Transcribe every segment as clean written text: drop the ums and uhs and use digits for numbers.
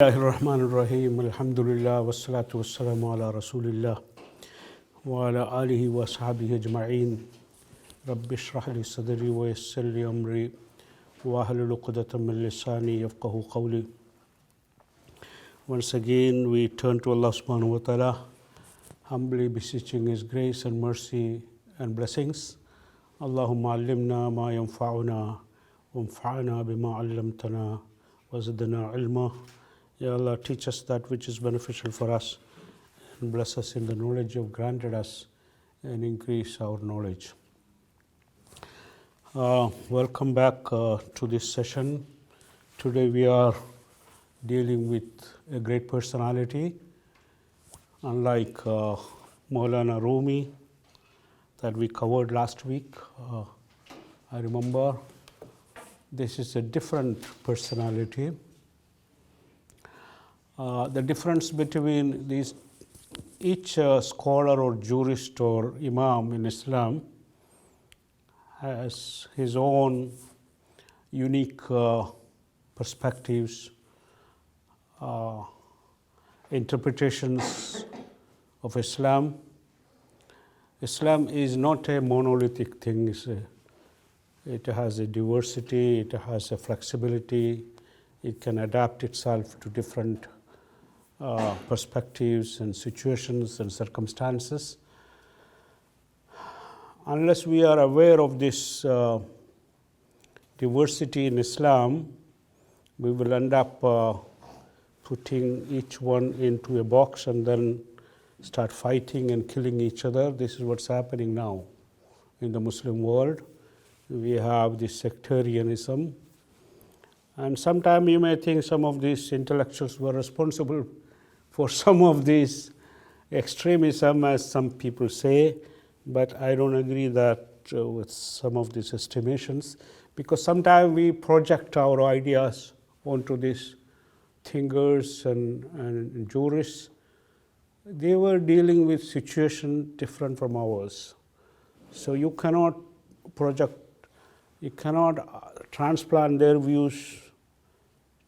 Bismillahirrahmanirrahim. Alhamdulillah wassalatu wassalamu ala rasulillah wa ala alihi wa sahbihi ajma'in. Rabbi shrah li sadri wa yassir li amri wa ahlul 'uqdatam min lisani yafqahu qawli. Once again we turn to Allah subhanahu wa ta'ala, humbly beseeching His grace and mercy and blessings. Allahumma allimna ma yanfa'una wanfa'na bima 'allamtana wa zidna ilma. Ya Allah, teach us that which is beneficial for us and bless us in the knowledge you've granted us and increase our knowledge. Welcome back to this session. Today we are dealing with a great personality. Unlike Maulana Rumi that we covered last week, I remember this is a different personality. The difference between these, each scholar or jurist or imam in Islam has his own unique perspectives, interpretations of Islam. Islam is not a monolithic thing. It has a diversity, it has a flexibility, it can adapt itself to different perspectives and situations and circumstances. Unless we are aware of this diversity in Islam, we will end up putting each one into a box and then start fighting and killing each other. This is what's happening now in the Muslim world. We have this sectarianism, and sometimes you may think some of these intellectuals were responsible for some of this extremism, as some people say, but I don't agree that with some of these estimations, because sometimes we project our ideas onto these thinkers and jurists. They were dealing with situation different from ours. So you cannot transplant their views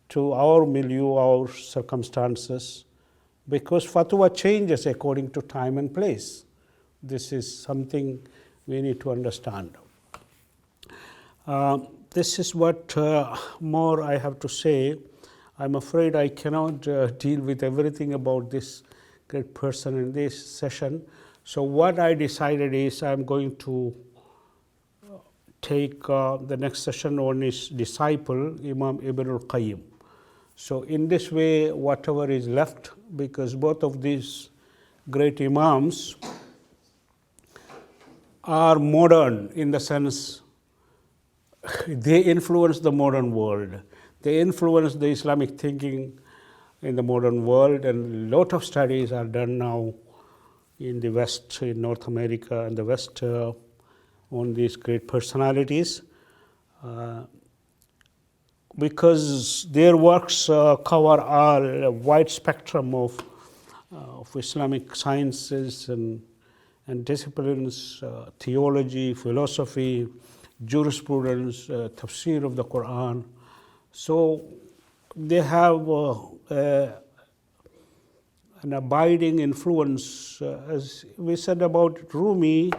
to our milieu, our circumstances, because fatwa changes according to time and place. This is something we need to understand. This is what more I have to say. I'm afraid I cannot deal with everything about this great person in this session. So what I decided is I'm going to take the next session on his disciple, Imam Ibn al-Qayyim. So in this way, whatever is left, because both of these great imams are modern in the sense they influence the modern world. They influence the Islamic thinking in the modern world, and a lot of studies are done now in the West, in North America and the West, on these great personalities. Because their works cover a wide spectrum of Islamic sciences and disciplines, theology, philosophy, jurisprudence, tafsir of the Quran. So they have an abiding influence. As we said about Rumi,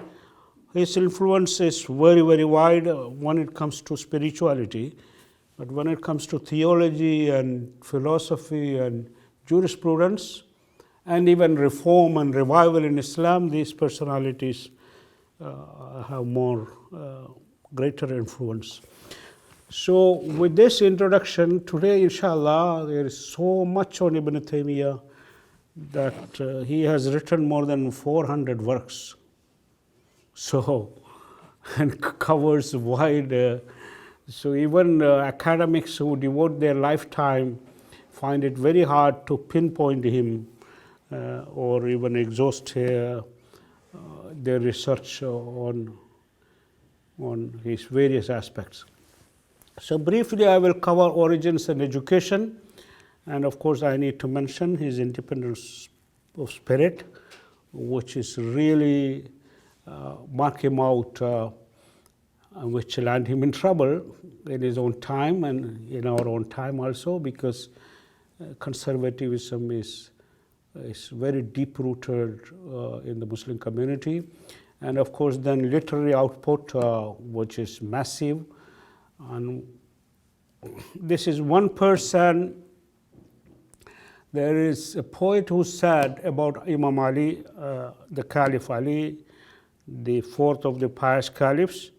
his influence is very, very wide when it comes to spirituality. But when it comes to theology and philosophy and jurisprudence, and even reform and revival in Islam, these personalities have more greater influence. So with this introduction, today inshallah, there is so much on ibn Taymiyyah that he has written more than 400 works. So, and covers wide. So even academics who devote their lifetime find it very hard to pinpoint him or even exhaust their research on his various aspects. So briefly I will cover origins and education, and of course I need to mention his independence of spirit, which is really mark him out, which land him in trouble in his own time and in our own time also, because conservatism is very deep-rooted in the Muslim community. And of course, then literary output, which is massive. And this is one person. There is a poet who said about Imam Ali, the Caliph Ali, the fourth of the pious caliphs,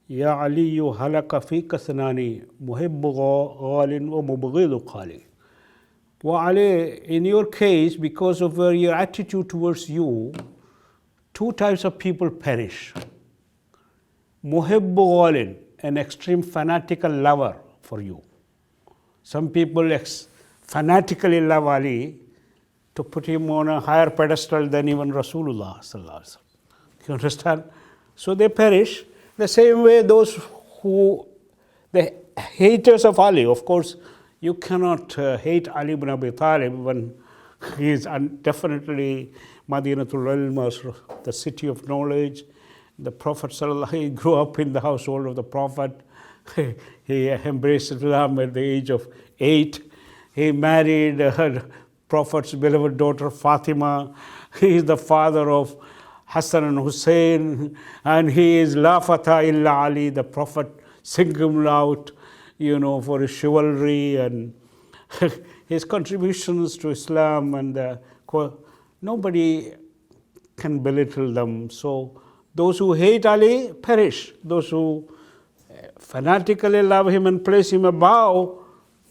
Ya Aliyu halaka fi kathnani muhibbu ghalin wa mubghidu qali. Well, Ali, in your case, because of your attitude towards you, two types of people perish. Muhibbu ghalin, an extreme fanatical lover for you. Some people fanatically love Ali to put him on a higher pedestal than even Rasulullah sallallahu alaihi wasallam. You understand? So they perish. The same way those who, the haters of Ali, of course, you cannot hate Ali ibn Abi Talib when he is definitely Madinatul Ilm, the city of knowledge. The Prophet sallallahu alaihi wasallam, he grew up in the household of the Prophet. He embraced Islam at the age of 8. He married Prophet's beloved daughter Fatima. He is the father of Hassan and Hussein, and he is La Fata illa Ali. The Prophet singled him out, for his chivalry and his contributions to Islam, and nobody can belittle them. So those who hate Ali perish. Those who fanatically love him and place him above,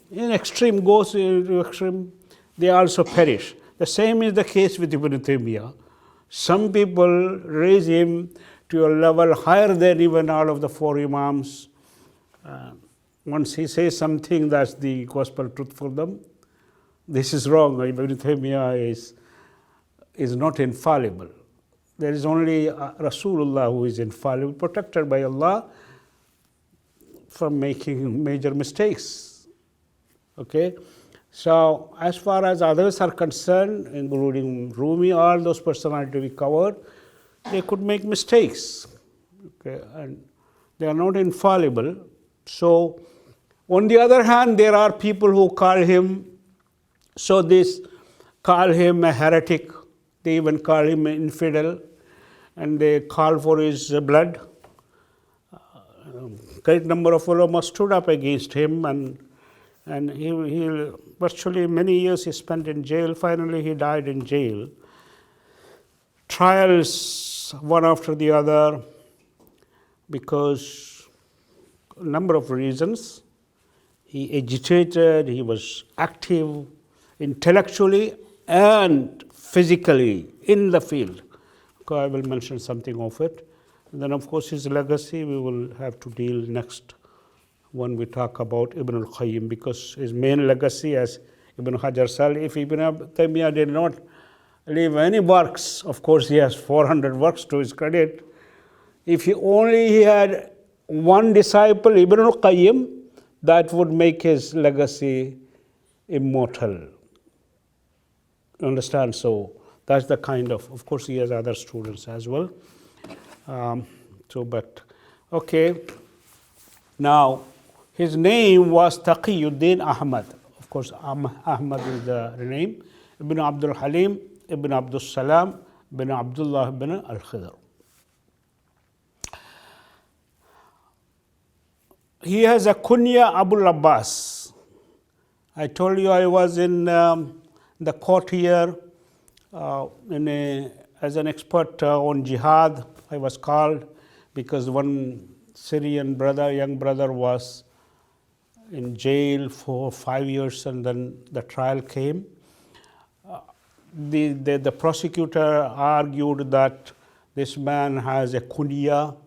in extreme goes into extreme, they also perish. The same is the case with Ibn Taymiyyah. Some people raise him to a level higher than even all of the four Imams. Once he says something, that's the gospel truth for them. This is wrong. Ibn Taymiyyah is not infallible. There is only Rasulullah who is infallible, protected by Allah from making major mistakes. Okay? So as far as others are concerned, including Rumi, all those personalities we covered, they could make mistakes. Okay? And they are not infallible. So on the other hand, there are people who call him, call him a heretic. They even call him an infidel, and they call for his blood. Great number of ulama stood up against him, and he virtually many years he spent in jail. Finally, he died in jail. Trials one after the other, because a number of reasons. He agitated, he was active intellectually and physically in the field. Okay, I will mention something of it. And then, of course, his legacy we will have to deal next when we talk about Ibn al-Qayyim, because his main legacy, as Ibn Hajar said, if Ibn Taymiyyah did not leave any works, of course he has 400 works to his credit. If he had one disciple, Ibn al-Qayyim, that would make his legacy immortal. Understand? So that's the kind of course he has other students as well. Okay. Now, his name was Taqī Aḥmad. Of course, Aḥmad is the name. Ibn Abdul Halim, Ibn Abdul Salam, Ibn Abdullah ibn al-Khidr. He has a kunya Abul Abbas. I told you I was in the court here as an expert on jihad. I was called because one Syrian brother, young brother, was in jail for 5 years, and then the trial came. The prosecutor argued that this man has a kunya,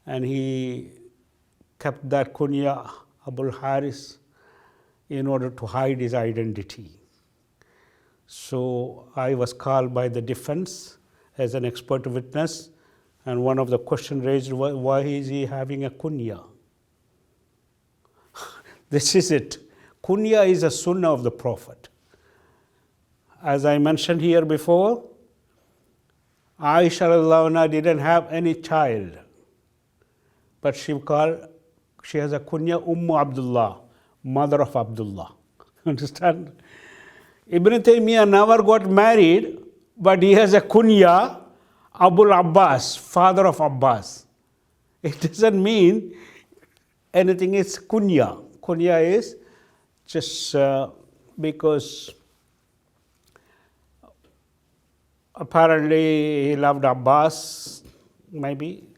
and he kept that kunya Abul Haris in order to hide his identity. So I was called by the defense as an expert witness, and one of the questions raised, why is he having a kunya? This is it. Kunya is a sunnah of the Prophet. As I mentioned here before, Aisha radiallahu anha didn't have any child, but she has a kunya Ummu Abdullah, mother of Abdullah. Understand? Ibn Taymiyyah never got married, but he has a kunya, Abul Abbas, father of Abbas. It doesn't mean anything, it's kunya. Kunya is just because apparently he loved Abbas, maybe.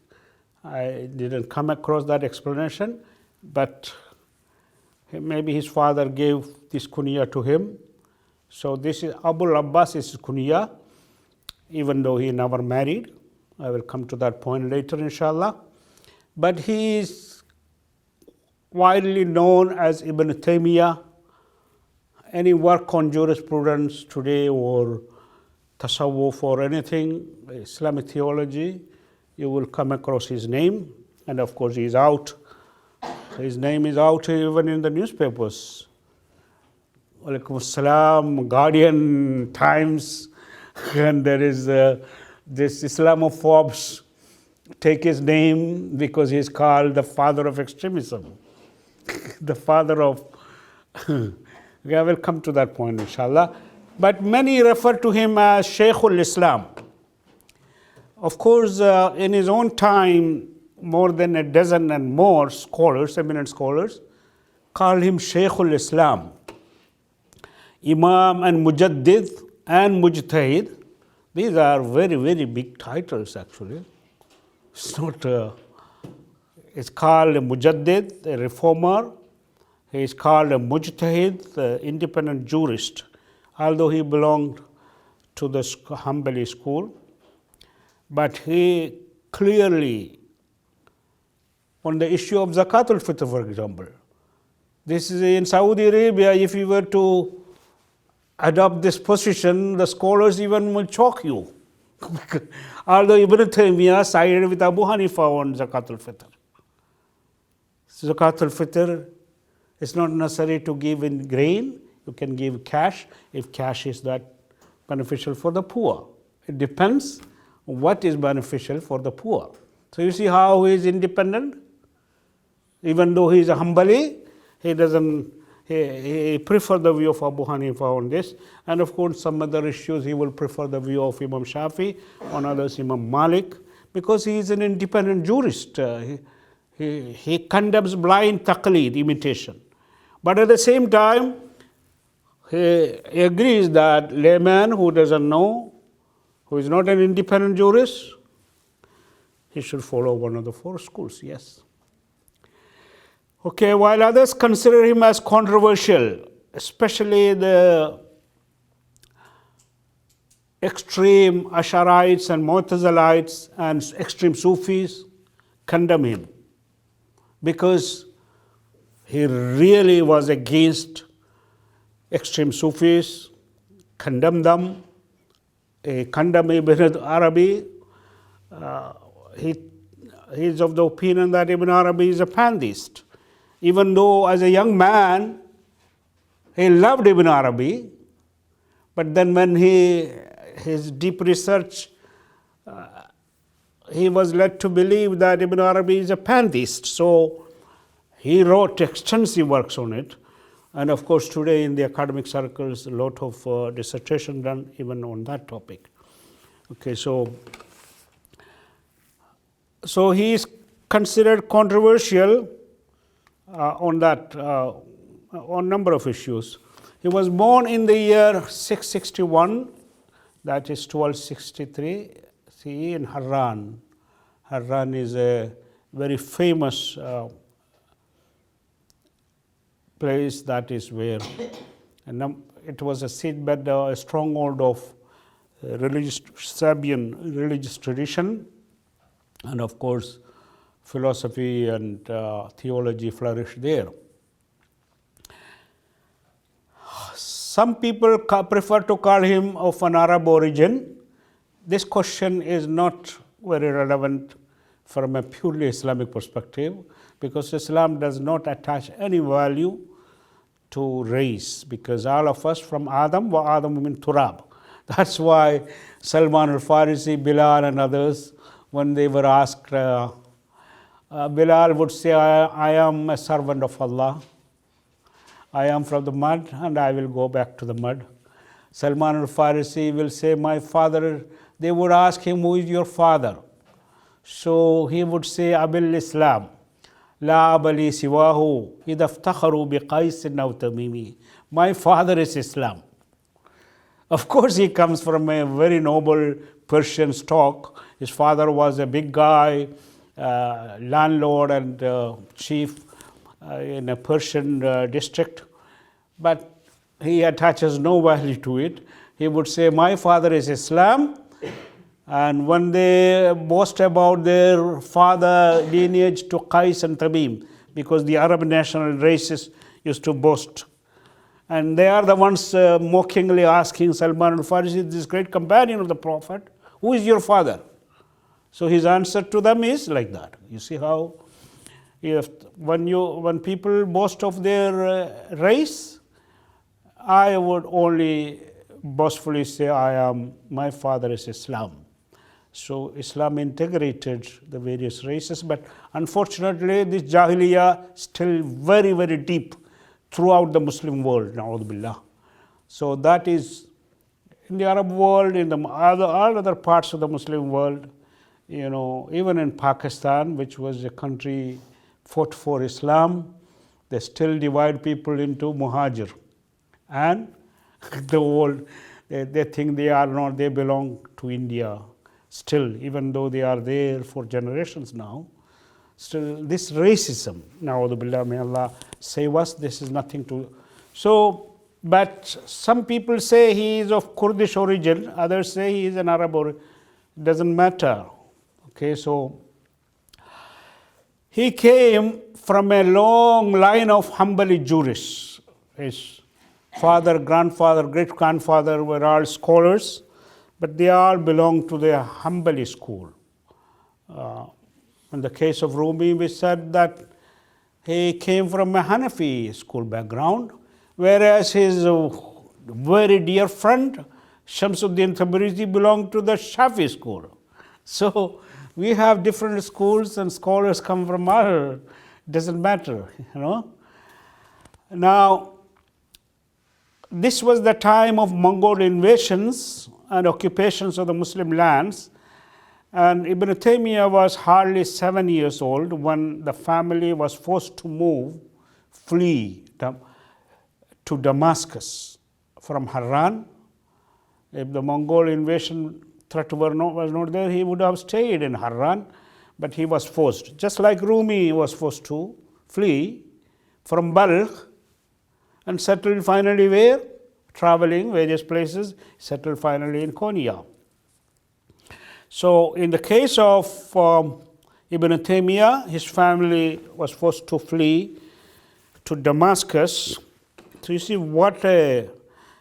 I didn't come across that explanation, but maybe his father gave this kunya to him. So this is Abul Abbas is kunya, even though he never married. I will come to that point later, inshallah. But he is widely known as Ibn Taymiyyah. Any work on jurisprudence today or tasawwuf or anything, Islamic theology, you will come across his name. And of course, he is out. His name is out even in the newspapers. Alaikum Assalam, Guardian, Times, and there is this Islamophobes take his name because he is called the father of extremism. The father of, I will come to that point, inshallah. But many refer to him as Shaykhul Islam. Of course, in his own time, more than a dozen and more scholars, eminent scholars, called him Shaykhul Islam. Imam and Mujaddid and Mujtahid, these are very, very big titles actually. It's not, it's called a Mujaddid, a reformer. He is called a Mujtahid, the independent jurist, although he belonged to the Hanbali school. But he clearly, on the issue of Zakatul Fitr, for example, this is in Saudi Arabia, if you were to adopt this position, the scholars even will choke you. Although Ibn Taymiyyah sided with Abu Hanifa on Zakatul Fitr. Zakatul Fitr is not necessary to give in grain, you can give cash if cash is that beneficial for the poor. It depends what is beneficial for the poor. So you see how he is independent? Even though he is a Hanbali, he doesn't, he prefer the view of Abu Hanifa on this. And of course, some other issues he will prefer the view of Imam Shafi, on others Imam Malik, because he is an independent jurist. He condemns blind taqleed, imitation. But at the same time, he agrees that layman who doesn't know, who is not an independent jurist, he should follow one of the four schools, yes. Okay, while others consider him as controversial, especially the extreme Ash'arites and Mu'tazilites and extreme Sufis condemn him because he really was against extreme Sufis, condemned them. He condemned Ibn Arabi. He is of the opinion that Ibn Arabi is a pantheist. Even though as a young man, he loved Ibn Arabi, but then when his deep research, he was led to believe that Ibn Arabi is a pantheist. So he wrote extensive works on it. And of course, today in the academic circles, a lot of dissertation done even on that topic. Okay, so he is considered controversial on that, on number of issues. He was born in the year 661, that is 1263 CE in Harran. Harran is a very famous place that is where it was a seedbed, a stronghold of Serbian religious tradition, and of course philosophy and theology flourished there. Some people prefer to call him of an Arab origin. This question is not very relevant from a purely Islamic perspective because Islam does not attach any value to race, because all of us from Adam wa Adam min turab. That's why Salman al-Farisi, Bilal and others, when they were asked, Bilal would say, I am a servant of Allah. I am from the mud and I will go back to the mud. Salman al-Farisi will say, my father, they would ask him, who is your father? So he would say, Abil Islam, La abali siwahu, idha iftakharu biqaisin aw tamimi. My father is Islam. Of course, he comes from a very noble Persian stock. His father was a big guy, landlord and chief in a Persian district. But he attaches no value to it. He would say, my father is Islam. And when they boast about their father lineage to Qais and Tamim, because the Arab national races used to boast. And they are the ones mockingly asking Salman al-Farisi, this great companion of the Prophet, who is your father? So his answer to them is like that. You see how when people boast of their race, I would only boastfully say, my father is Islam. So Islam integrated the various races, but unfortunately this Jahiliyyah still very, very deep throughout the Muslim world, na'udhu billah. So that is in the Arab world, in the all other parts of the Muslim world, even in Pakistan, which was a country fought for Islam, they still divide people into Muhajir and the world. They think they belong to India. Still, even though they are there for generations now, still this racism, na'udhu billah, may Allah save us, this is nothing to. So, but some people say he is of Kurdish origin, others say he is an Arab origin, it doesn't matter. Okay, so he came from a long line of humbly jurists. His father, grandfather, great-grandfather were all scholars, but they all belong to the Hanbali school. In the case of Rumi, we said that he came from a Hanafi school background, whereas his very dear friend, Shamsuddin Tabrizi, belonged to the Shafi school. So we have different schools and scholars come from all, it doesn't matter, Now, this was the time of Mongol invasions and occupations of the Muslim lands. And Ibn Taymiyyah was hardly 7 years old when the family was forced to flee to Damascus from Harran. If the Mongol invasion threat was not there, he would have stayed in Harran, but he was forced. Just like Rumi was forced to flee from Balkh and settled finally where? Traveling various places, settled finally in Konya. So in the case of Ibn Taymiyyah, his family was forced to flee to Damascus. So you see what Ibn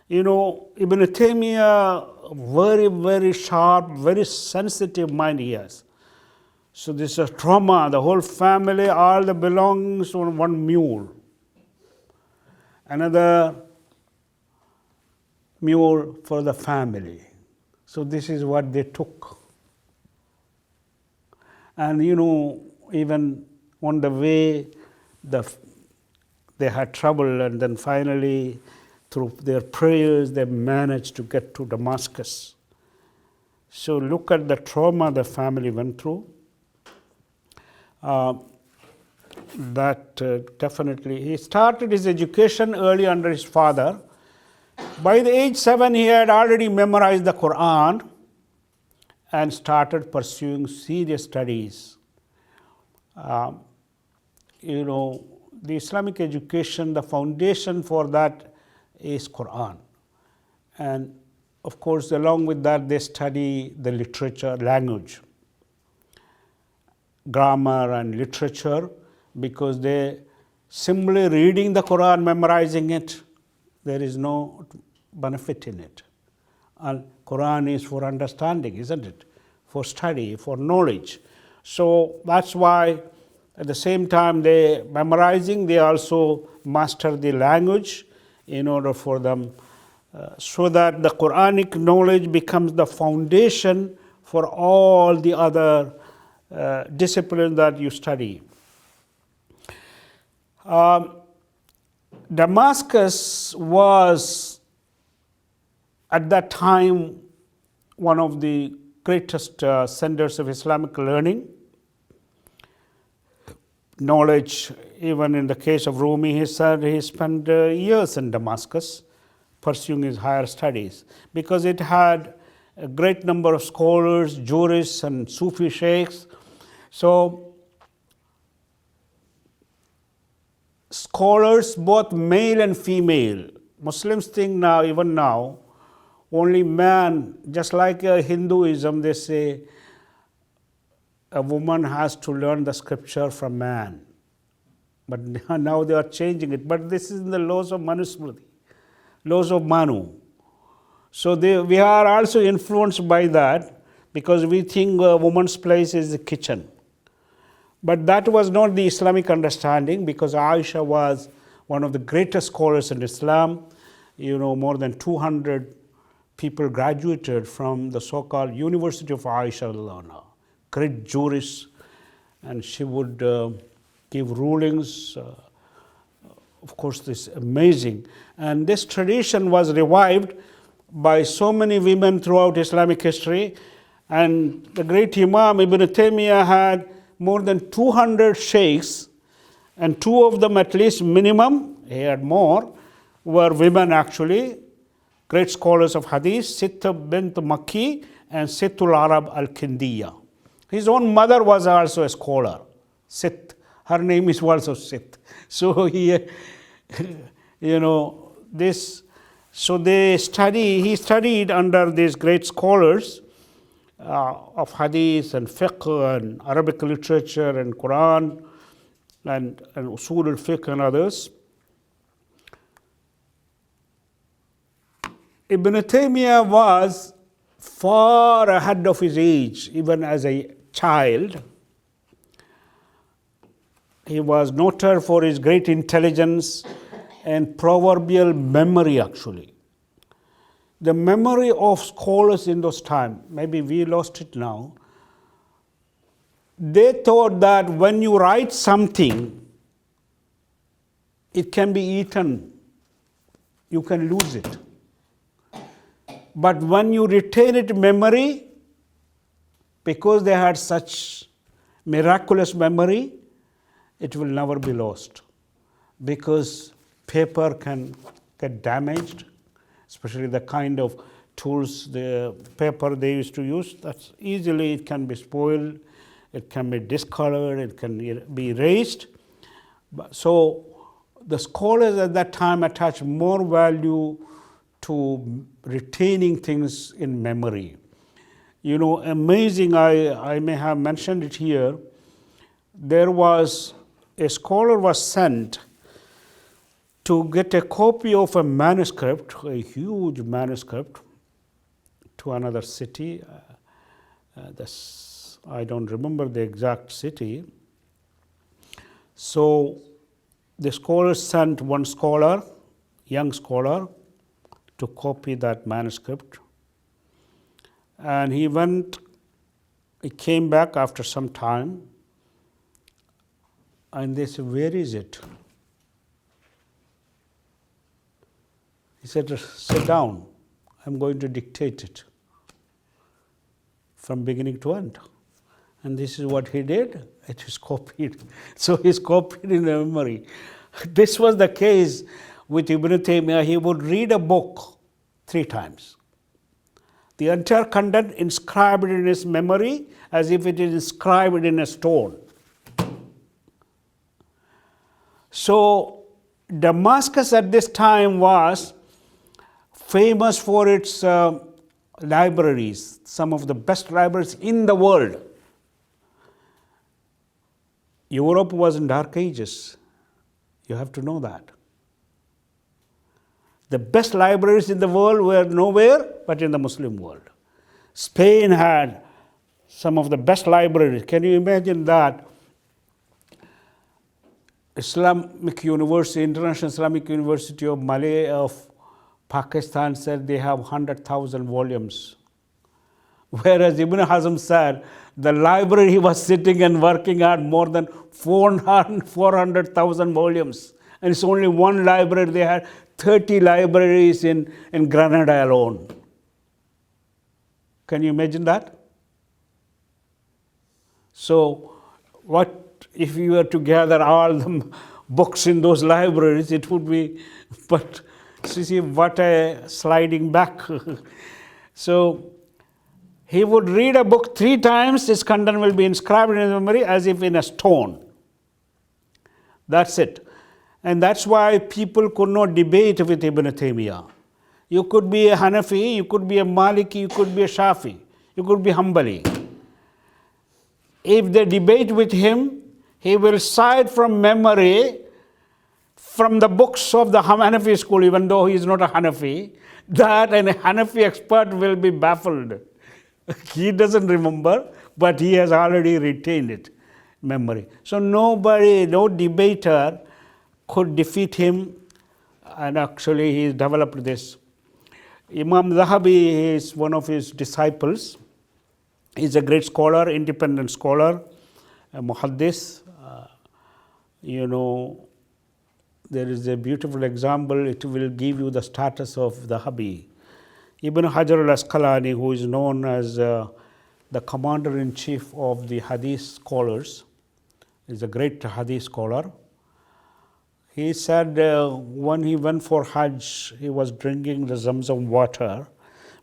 Taymiyyah, very, very sharp, very sensitive mind he has. So this is a trauma, the whole family, all the belongings on one mule. Another mule for the family. So this is what they took. And even on the way, they had trouble, and then finally, through their prayers, they managed to get to Damascus. So look at the trauma the family went through. Definitely, he started his education early under his father. By the age 7, he had already memorized the Quran and started pursuing serious studies. The Islamic education, the foundation for that is Quran. And of course, along with that, they study the literature, language, grammar and literature, because they simply reading the Quran, memorizing it, there is no benefit in it. And Quran is for understanding, isn't it? For study, for knowledge. So that's why at the same time they memorizing, they also master the language in order for them, so that the Quranic knowledge becomes the foundation for all the other disciplines that you study. Damascus was at that time, one of the greatest centers of Islamic learning, knowledge. Even in the case of Rumi, he said he spent years in Damascus pursuing his higher studies because it had a great number of scholars, jurists, and Sufi sheikhs. So, scholars, both male and female. Muslims think now, even now, only man, just like Hinduism, they say a woman has to learn the scripture from man. But now they are changing it. But this is in the laws of Manusmriti, laws of Manu. So we are also influenced by that because we think a woman's place is the kitchen. But that was not the Islamic understanding because Aisha was one of the greatest scholars in Islam. More than 200 people graduated from the so-called University of Aisha, great jurist, and she would give rulings. Of course, this is amazing. And this tradition was revived by so many women throughout Islamic history. And the great Imam ibn Taymiyyah had more than 200 sheikhs, and two of them at least minimum, he had more, were women actually, great scholars of hadith, Sitt bint Makki and Sittul Arab al-Kindiya. His own mother was also a scholar, Sitt. Her name is also Sitt. So he studied under these great scholars of hadith and fiqh and Arabic literature and Quran and usul al-fiqh and others. Ibn Taymiyyah was far ahead of his age, even as a child. He was noted for his great intelligence and proverbial memory, actually. The memory of scholars in those times, maybe we lost it now, they thought that when you write something, it can be eaten, you can lose it. But when you retain it in memory, because they had such miraculous memory, it will never be lost. Because paper can get damaged, especially the kind of tools, the paper they used to use, that's easily it can be spoiled, it can be discolored, it can be erased. So the scholars at that time attached more value to retaining things in memory. Amazing, I may have mentioned it here, there was a scholar was sent to get a copy of a manuscript, a huge manuscript, to another city. I don't remember the exact city. So the scholar sent one scholar, young scholar, to copy that manuscript. And he came back after some time, and they said, "Where is it?" He said, "Sit down, I'm going to dictate it from beginning to end." And this is what he did, it is copied. So he's copied in the memory. This was the case with Ibn Taymiyyah. He would read a book 3 times. The entire content inscribed in his memory as if it is inscribed in a stone. So Damascus at this time was famous for its libraries, some of the best libraries in the world. Europe was in dark ages. You have to know that. The best libraries in the world were nowhere but in the Muslim world. Spain had some of the best libraries. Can you imagine that? Islamic University, International Islamic University of Malay of Pakistan said they have 100,000 volumes. Whereas Ibn Hazm said the library he was sitting and working at more than 400,000 volumes. And it's only one library. They had 30 libraries in Granada alone. Can you imagine that? So, what if you were to gather all the books in those libraries, it would be, but see what a sliding back. So, he would read a book 3 times, his content will be inscribed in his memory as if in a stone. That's it. And that's why people could not debate with Ibn Taymiyyah. You could be a Hanafi, you could be a Maliki, you could be a Shafi, you could be Hanbali. If they debate with him, he will cite from memory, from the books of the Hanafi school, even though he is not a Hanafi, that an Hanafi expert will be baffled. He doesn't remember, but he has already retained it, memory. So nobody, no debater could defeat him, and actually he developed this. Imam Zahabi is one of his disciples. He's a great scholar, independent scholar, a muhaddis. You know, there is a beautiful example, it will give you the status of Zahabi. Ibn Hajar al-Asqalani, who is known as the commander-in-chief of the hadith scholars, is a great hadith scholar. He said when he went for Hajj, he was drinking the Zamzam water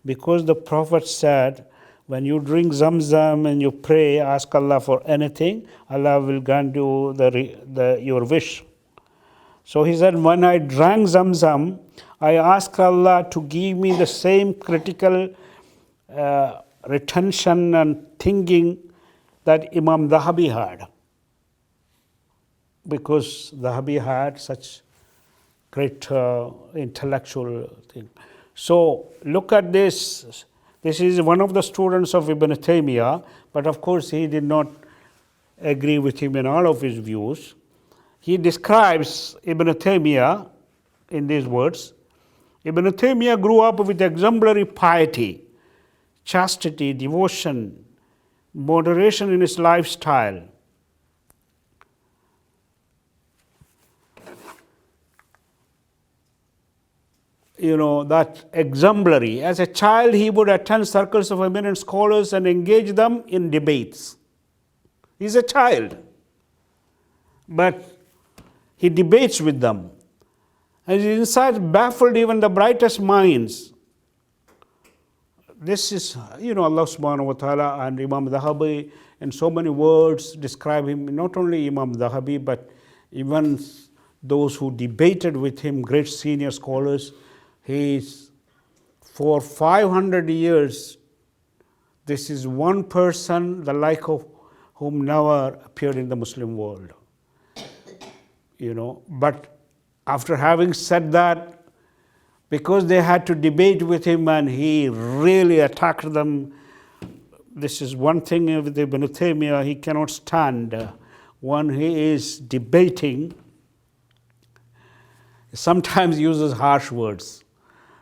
because the Prophet said, when you drink Zamzam and you pray, ask Allah for anything, Allah will grant you your wish. So he said, when I drank Zamzam, I asked Allah to give me the same critical retention and thinking that Imam Zahabi had, because Zahabi had such great intellectual thing. So look at this. This is one of the students of Ibn Taymiyyah, but of course he did not agree with him in all of his views. He describes Ibn Taymiyyah in these words. Ibn Taymiyyah grew up with exemplary piety, chastity, devotion, moderation in his lifestyle. You know, that exemplary. As a child, he would attend circles of eminent scholars and engage them in debates. He's a child, but he debates with them. And his insights baffled even the brightest minds. This is, you know, Allah subhanahu wa ta'ala and Imam Zahabi in so many words describe him, not only Imam Zahabi, but even those who debated with him, great senior scholars. He's, for 500 years, this is one person, the like of whom never appeared in the Muslim world. You know, but after having said that, because they had to debate with him and he really attacked them, this is one thing with Ibn Taymiyyah, he cannot stand when he is debating, sometimes uses harsh words.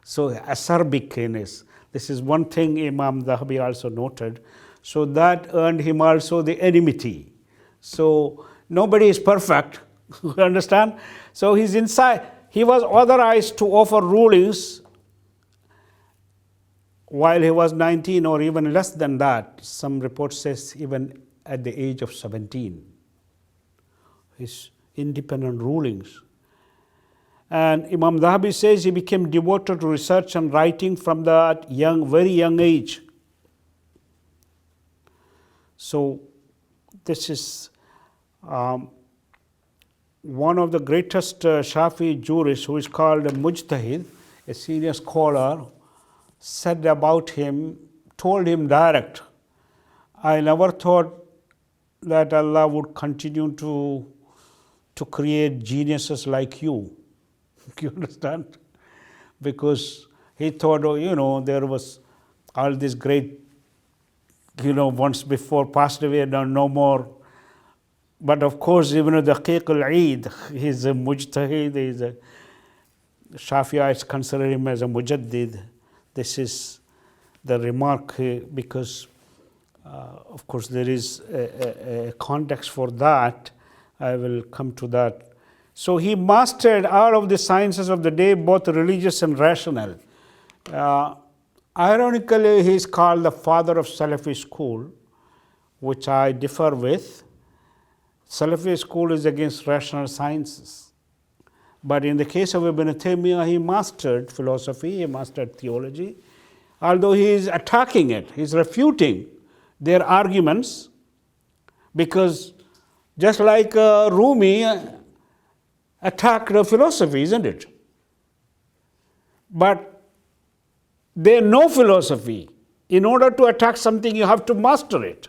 So acerbicness, this is one thing Imam Zahabi also noted. So that earned him also the enmity. So nobody is perfect, you understand? So he's inside. He was authorized to offer rulings while he was 19 or even less than that. Some report says even at the age of 17. His independent rulings. And Imam Zahabi says he became devoted to research and writing from that very young age. So this is one of the greatest Shafi jurists, who is called a Mujtahid, a senior scholar, said about him, told him direct, I never thought that Allah would continue to create geniuses like you. You understand? Because he thought, oh, you know, there was all this great, you know, once before passed away, no more. But of course, even Daqiq al-Eid, he's a Mujtahid, he's a Shafi'ites consider him as a Mujaddid. This is the remark because, of course, there is a context for that. I will come to that. So he mastered all of the sciences of the day, both religious and rational. Ironically, he is called the father of Salafi school, which I differ with. Salafi school is against rational sciences. But in the case of Ibn Taymiyyah, he mastered philosophy, he mastered theology. Although he is attacking it, he is refuting their arguments, because just like Rumi attacked the philosophy, isn't it? But they know philosophy. In order to attack something, you have to master it.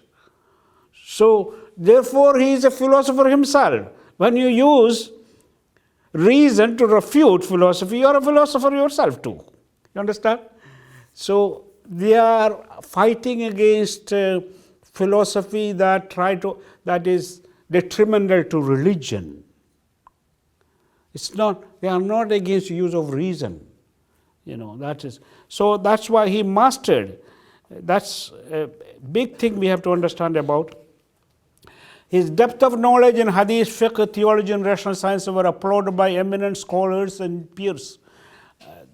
So, therefore, he is a philosopher himself. When you use reason to refute philosophy, you are a philosopher yourself too. You understand? So, they are fighting against philosophy that is detrimental to religion. They are not against use of reason. So that's why he mastered. That's a big thing we have to understand about. His depth of knowledge in hadith, fiqh, theology, and rational science were applauded by eminent scholars and peers.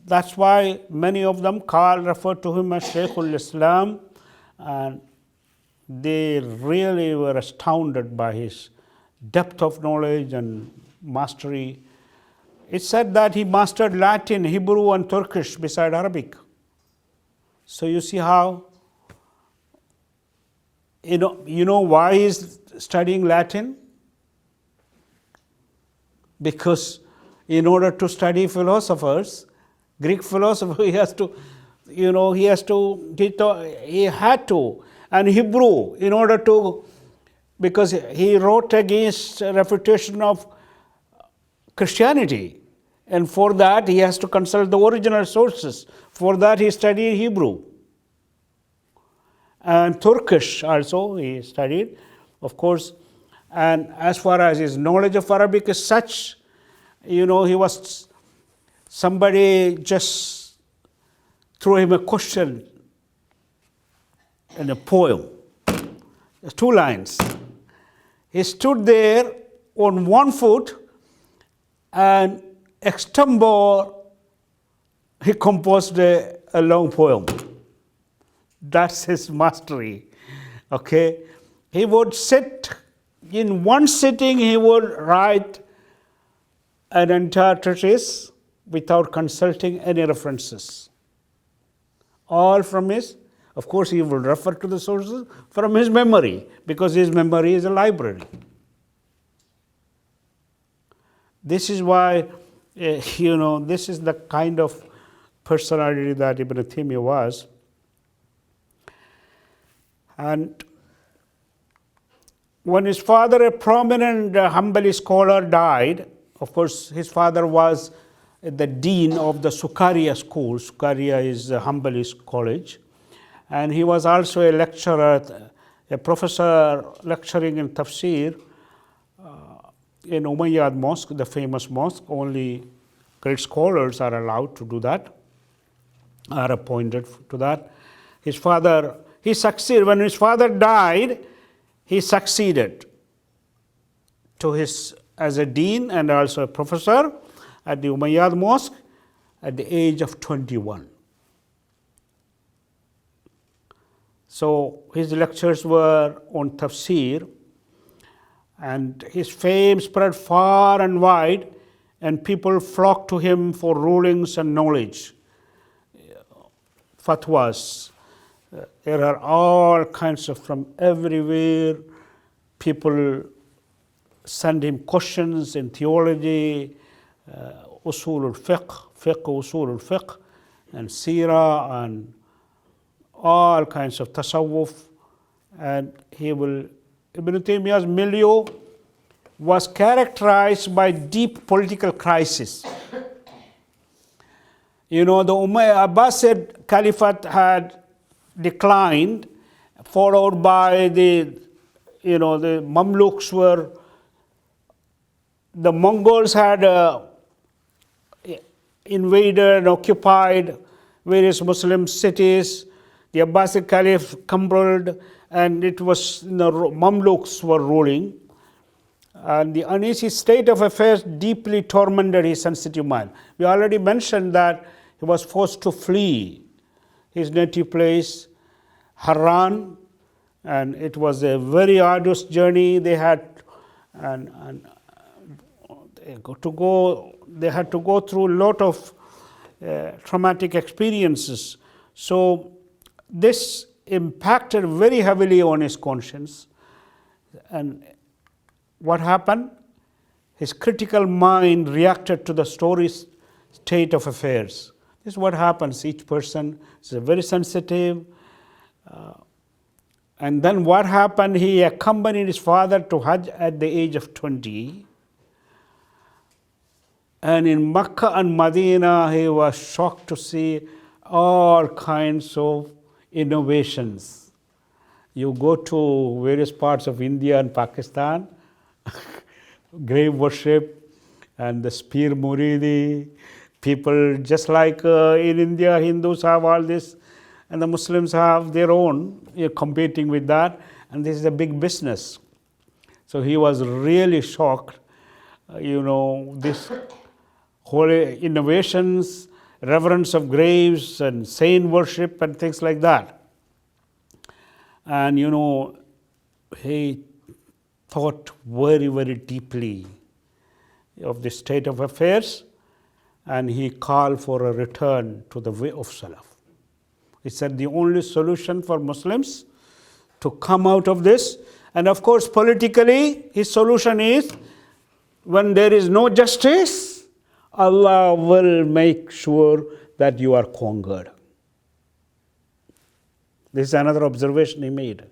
That's why many of them refer to him as Shaykhul Islam, and they really were astounded by his depth of knowledge and mastery. It's said that he mastered Latin, Hebrew, and Turkish beside Arabic. So you see how, you know why he's studying Latin? Because in order to study philosophers, Greek philosophy, he had to, and Hebrew, in order to, because he wrote against refutation of Christianity. And for that, he has to consult the original sources. For that, he studied Hebrew. And Turkish also he studied, of course. And as far as his knowledge of Arabic is such, he was, somebody just threw him a question in a poem. There's 2 lines. He stood there on 1 foot and extempore, he composed a long poem. That's his mastery. Okay? He would sit, in one sitting, he would write an entire treatise without consulting any references. All from his, of course, he would refer to the sources from his memory, because his memory is a library. This is why, this is the kind of personality that Ibn Taymiyyah was. And when his father, a prominent Hanbali scholar, died, of course, his father was the dean of the Sukaria school. Sukaria is a Hanbali college. And he was also a lecturer, a professor lecturing in tafsir in Umayyad Mosque, the famous mosque. Only great scholars are allowed to do that, are appointed to that. His father, he succeeded. When his father died, he succeeded to his as a dean and also a professor at the Umayyad Mosque at the age of 21. So his lectures were on tafsir, and his fame spread far and wide, and people flocked to him for rulings and knowledge, fatwas. There are all kinds of, from everywhere, people send him questions in theology, usul al-fiqh, usul al-fiqh, and seerah, and all kinds of tasawwuf. And Ibn Taymiyyah's milieu was characterized by deep political crisis. The Abbasid Caliphate had declined, followed by the Mamluks were, the Mongols had invaded and occupied various Muslim cities. The Abbasid Caliph crumbled, and it was Mamluks were ruling. And the uneasy state of affairs deeply tormented his sensitive mind. We already mentioned that he was forced to flee his native place, Haran, and it was a very arduous journey. They had they had to go through a lot of traumatic experiences. So this impacted very heavily on his conscience. And what happened? His critical mind reacted to the story's state of affairs. This is what happens. Each person is very sensitive. And then what happened? He accompanied his father to Hajj at the age of 20. And in Mecca and Medina, he was shocked to see all kinds of innovations. You go to various parts of India and Pakistan, grave worship and the spear muridi, people just like in India, Hindus have all this and the Muslims have their own, competing with that, and this is a big business. So he was really shocked, this whole innovations, reverence of graves and saint worship and things like that. And he thought very, very deeply of the state of affairs, and he called for a return to the way of Salaf. He said the only solution for Muslims to come out of this, and of course politically his solution is, when there is no justice, Allah will make sure that you are conquered. This is another observation he made.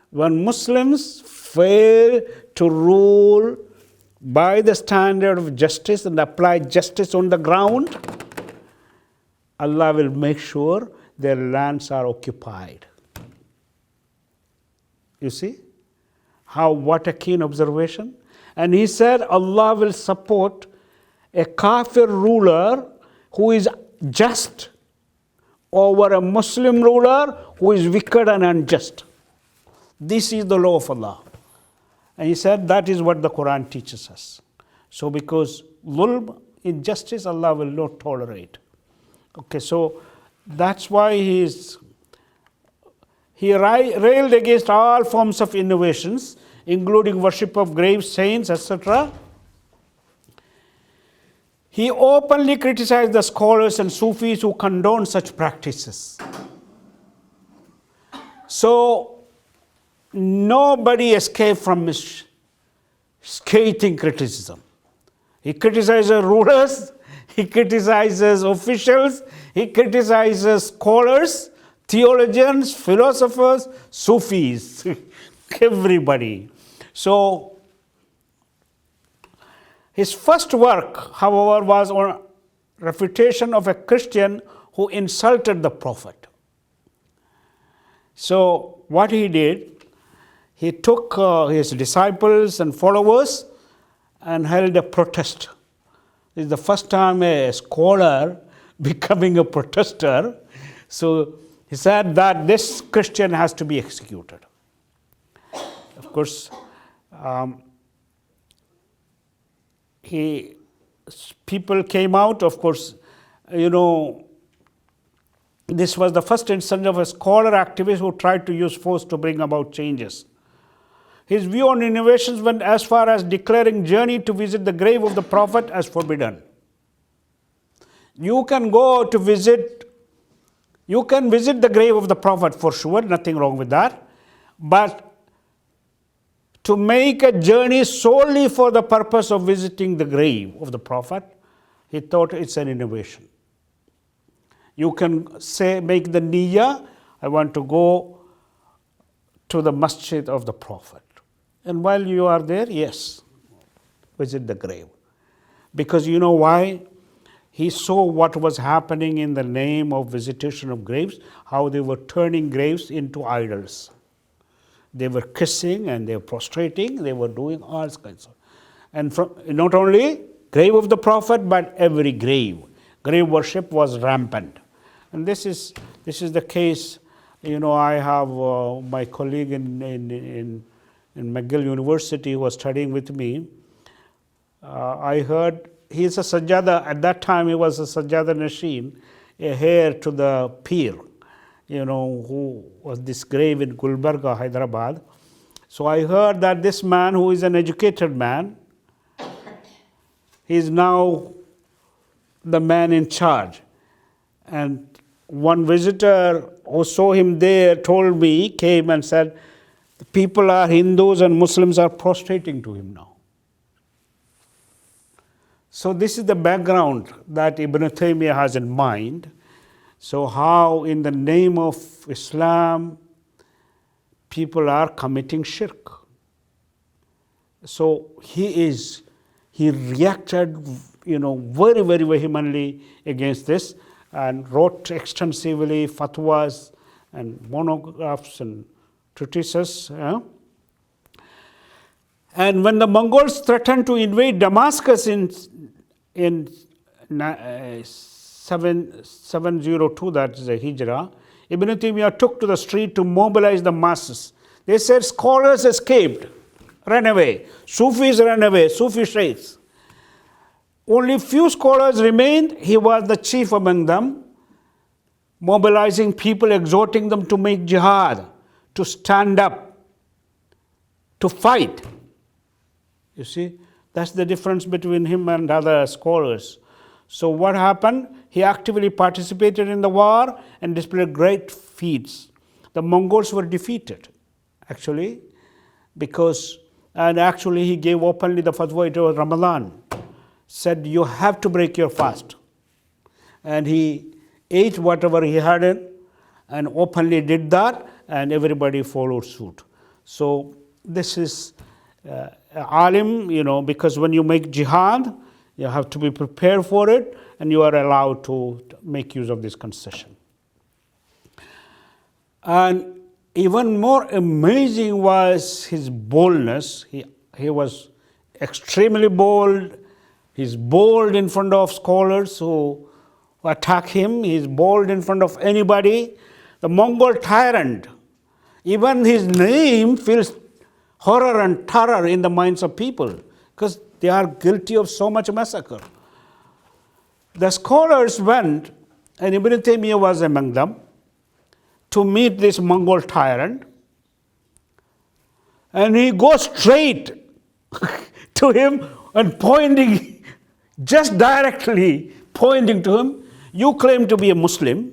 When Muslims fail to rule by the standard of justice and apply justice on the ground, Allah will make sure their lands are occupied. You see? What a keen observation. And he said Allah will support a kafir ruler who is just over a Muslim ruler who is wicked and unjust. This is the law of Allah. And he said that is what the Quran teaches us. So because zulm, injustice, Allah will not tolerate. Okay, so that's why he railed against all forms of innovations, including worship of grave saints, etc. He openly criticized the scholars and Sufis who condone such practices. So nobody escaped from his scathing criticism. He criticizes rulers, he criticizes officials, he criticizes scholars, theologians, philosophers, Sufis, everybody. So his first work, however, was on refutation of a Christian who insulted the Prophet. So what he did, he took his disciples and followers and held a protest. This is the first time a scholar becoming a protester. So he said that this Christian has to be executed. Of course, people came out, of course, this was the first instance of a scholar activist who tried to use force to bring about changes. His view on innovations went as far as declaring journey to visit the grave of the Prophet as forbidden. You can visit the grave of the Prophet for sure, nothing wrong with that, but to make a journey solely for the purpose of visiting the grave of the Prophet, he thought it's an innovation. You can make the niyyah, I want to go to the masjid of the Prophet. And while you are there, yes, visit the grave. Because you know why? He saw what was happening in the name of visitation of graves, how they were turning graves into idols. They were kissing and they were prostrating, they were doing all kinds of. And not only grave of the Prophet, but every grave. Grave worship was rampant. And this is the case. I have my colleague in McGill University who was studying with me. I heard he's a sajjada. At that time, he was a sajjada nashin. a heir to the Pir, who was this grave in Gulbarga, Hyderabad. So I heard that this man, who is an educated man, he is now the man in charge. And one visitor who saw him there told me, came and said, the people are Hindus and Muslims are prostrating to him now. So this is the background that Ibn Taymiyyah has in mind. So how in the name of Islam, people are committing shirk. So he reacted, very, very vehemently against this and wrote extensively fatwas and monographs and treatises. And when the Mongols threatened to invade Damascus in 702, that is the Hijrah, Ibn Taymiyyah took to the street to mobilize the masses. They said scholars escaped, ran away. Sufis ran away, Sufi sheikhs. Only few scholars remained. He was the chief among them, mobilizing people, exhorting them to make jihad, to stand up, to fight. You see, that's the difference between him and other scholars. So what happened? He actively participated in the war and displayed great feats. The Mongols were defeated, actually, and actually he gave openly the fatwa, it was Ramadan, said you have to break your fast. And he ate whatever he had and openly did that, and everybody followed suit. So this is alim, because when you make jihad, you have to be prepared for it, and you are allowed to make use of this concession. And even more amazing was his boldness. He was extremely bold. He's bold in front of scholars who attack him. He's bold in front of anybody. The Mongol tyrant, even his name feels horror and terror in the minds of people because they are guilty of so much massacre. The scholars went, and Ibn Taymiyyah was among them, to meet this Mongol tyrant. And he goes straight to him and pointing, just directly pointing to him, you claim to be a Muslim.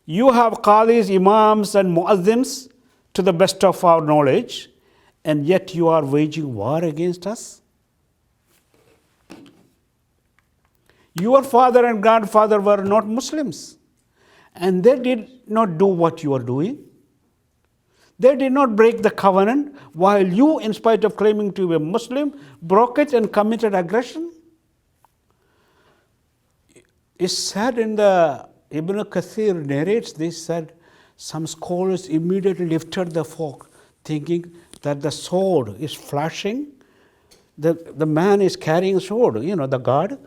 You have qadis, imams and muazzins to the best of our knowledge, and yet you are waging war against us. Your father and grandfather were not Muslims, and they did not do what you are doing. They did not break the covenant, while you, in spite of claiming to be a Muslim, broke it and committed aggression. It's said in the Ibn Kathir narrates this, said some scholars immediately lifted the fork, thinking that the sword is flashing. The man is carrying a sword, the guard.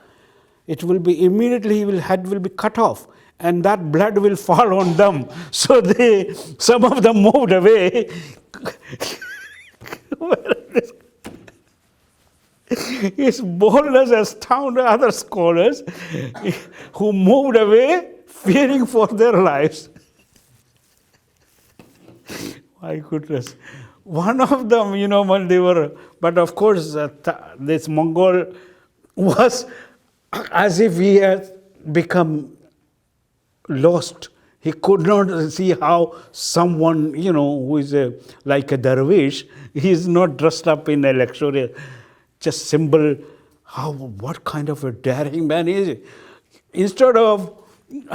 It will be immediately, head will be cut off, and that blood will fall on them. So some of them moved away. His boldness astounded other scholars who moved away fearing for their lives. My goodness. One of them, when they were, but of course, this Mongol was as if he had become lost. He could not see how someone, who is like a dervish, he is not dressed up in a luxurious, just symbol, what kind of a daring man is he? Instead of,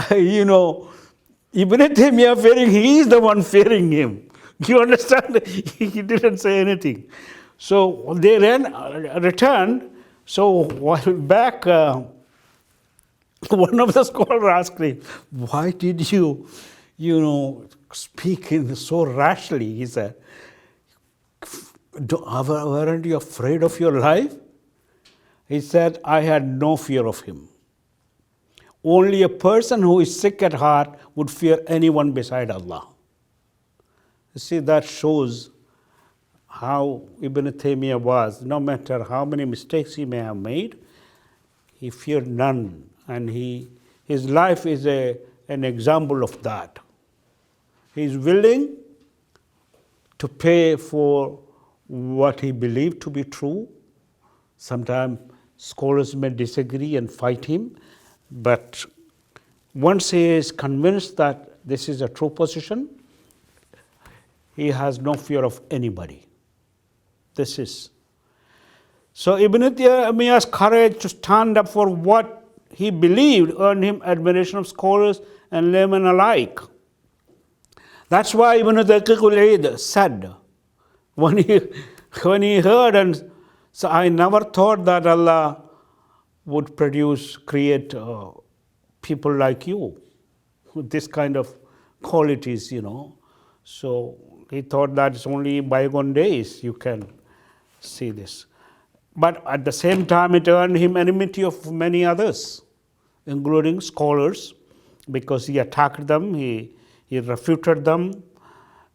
Ibn Taymiyyah fearing, he is the one fearing him. You understand? He didn't say anything. So they returned. So while back, one of the scholars asked him, why did you, speak in so rashly? He said, weren't you afraid of your life? He said, I had no fear of him. Only a person who is sick at heart would fear anyone beside Allah. You see, that shows how Ibn Taymiyyah was. No matter how many mistakes he may have made, he feared none, and he His life is an example of that. He is willing to pay for what he believed to be true. Sometimes scholars may disagree and fight him, but once he is convinced that this is a true position, he has no fear of anybody. This is. So Ibn Taymiyyah's courage to stand up for what he believed earned him admiration of scholars and laymen alike. That's why Ibn Taymiyyah said, when he heard, and so I never thought that Allah would create people like you with this kind of qualities, So he thought that it's only bygone days you can see this. But at the same time, it earned him enmity of many others, including scholars, because he attacked them, he refuted them,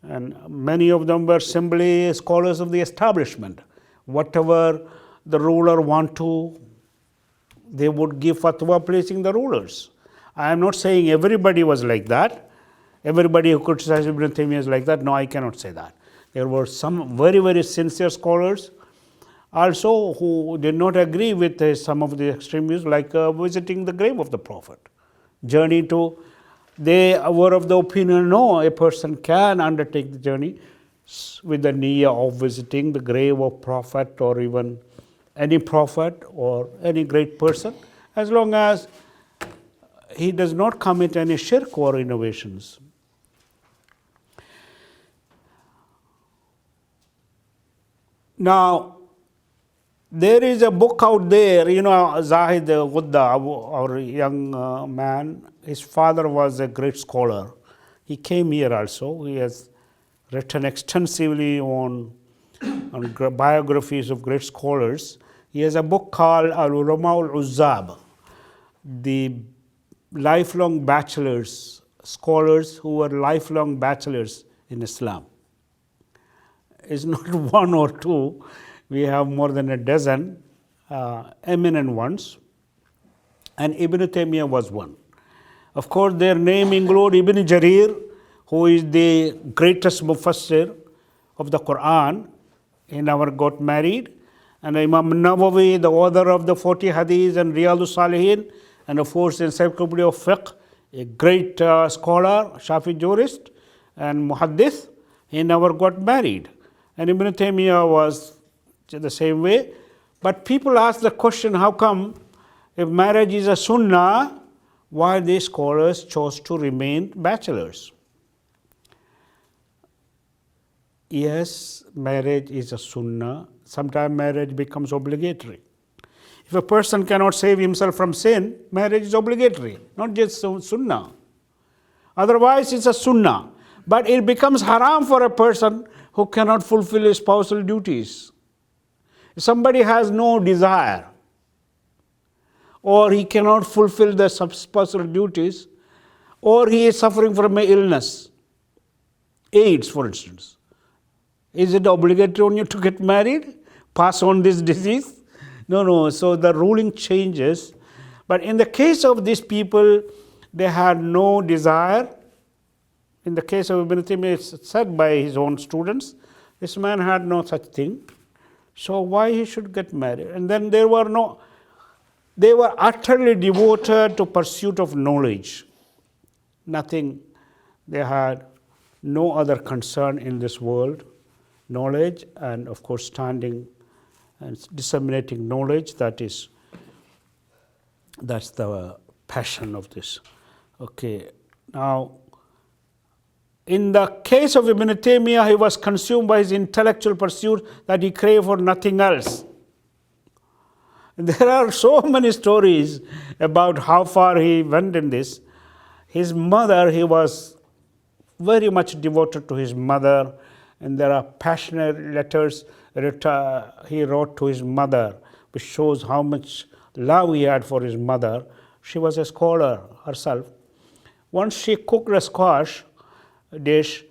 and many of them were simply scholars of the establishment. Whatever the ruler want to, they would give fatwa pleasing the rulers. I am not saying everybody was like that. Everybody who criticized Ibn Taymiyyah is like that. No, I cannot say that. There were some very, very sincere scholars also who did not agree with some of the extreme views, like visiting the grave of the Prophet. They were of the opinion, no, a person can undertake the journey with the niyyah of visiting the grave of Prophet or even any Prophet or any great person, as long as he does not commit any shirk or innovations. Now, there is a book out there, Zahid Ghudda, our young man, his father was a great scholar. He came here also. He has written extensively on biographies of great scholars. He has a book called Al-Ulama al-Uzzab, the lifelong bachelors, scholars who were lifelong bachelors in Islam. It's not one or two. We have more than a dozen eminent ones, and Ibn Taymiyyah was one. Of course, their name include Ibn Jarir, who is the greatest mufassir of the Quran. He never got married. And Imam Nawawi, the author of the 40 Hadiths and Riyadus Salihin, and of course, Encyclopedia of Fiqh, a great scholar, Shafi jurist, and Muhaddith. He never got married. And Ibn Taymiyyah was the same way. But people ask the question, how come if marriage is a sunnah, why these scholars chose to remain bachelors? Yes, marriage is a sunnah. Sometimes marriage becomes obligatory. If a person cannot save himself from sin, marriage is obligatory, not just sunnah. Otherwise, it's a sunnah. But it becomes haram for a person who cannot fulfill his spousal duties. If somebody has no desire, or he cannot fulfill the spousal duties, or he is suffering from an illness, AIDS for instance, is it obligatory on you to get married, pass on this disease? No. So the ruling changes. But in the case of these people, they had no desire. In the case of Ibn Taymiyyah, it's said by his own students, this man had no such thing. So why he should get married? And then they were utterly devoted to pursuit of knowledge. Nothing, they had no other concern in this world. Knowledge, and of course standing and disseminating knowledge, that's the passion of this. Okay, now in the case of Ibn Taymiyyah, he was consumed by his intellectual pursuit that he craved for nothing else. There are so many stories about how far he went in this. His mother, he was very much devoted to his mother, and there are passionate letters he wrote to his mother, which shows how much love he had for his mother. She was a scholar herself. Once she cooked a squash dish,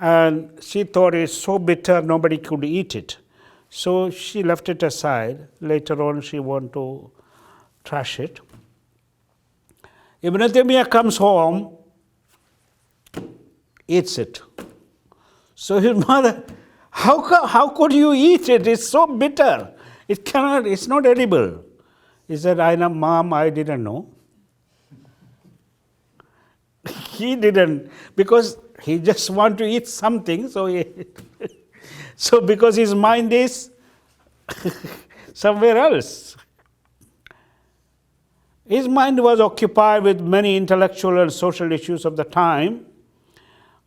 and she thought it's so bitter nobody could eat it. So she left it aside. Later on, she wanted to trash it. Ibn Taymiyyah comes home, eats it. So his mother, how could you eat it? It's so bitter. It's not edible. He said, Mom, I didn't know. He didn't, because he just want to eat something, so because his mind is somewhere else. His mind was occupied with many intellectual and social issues of the time.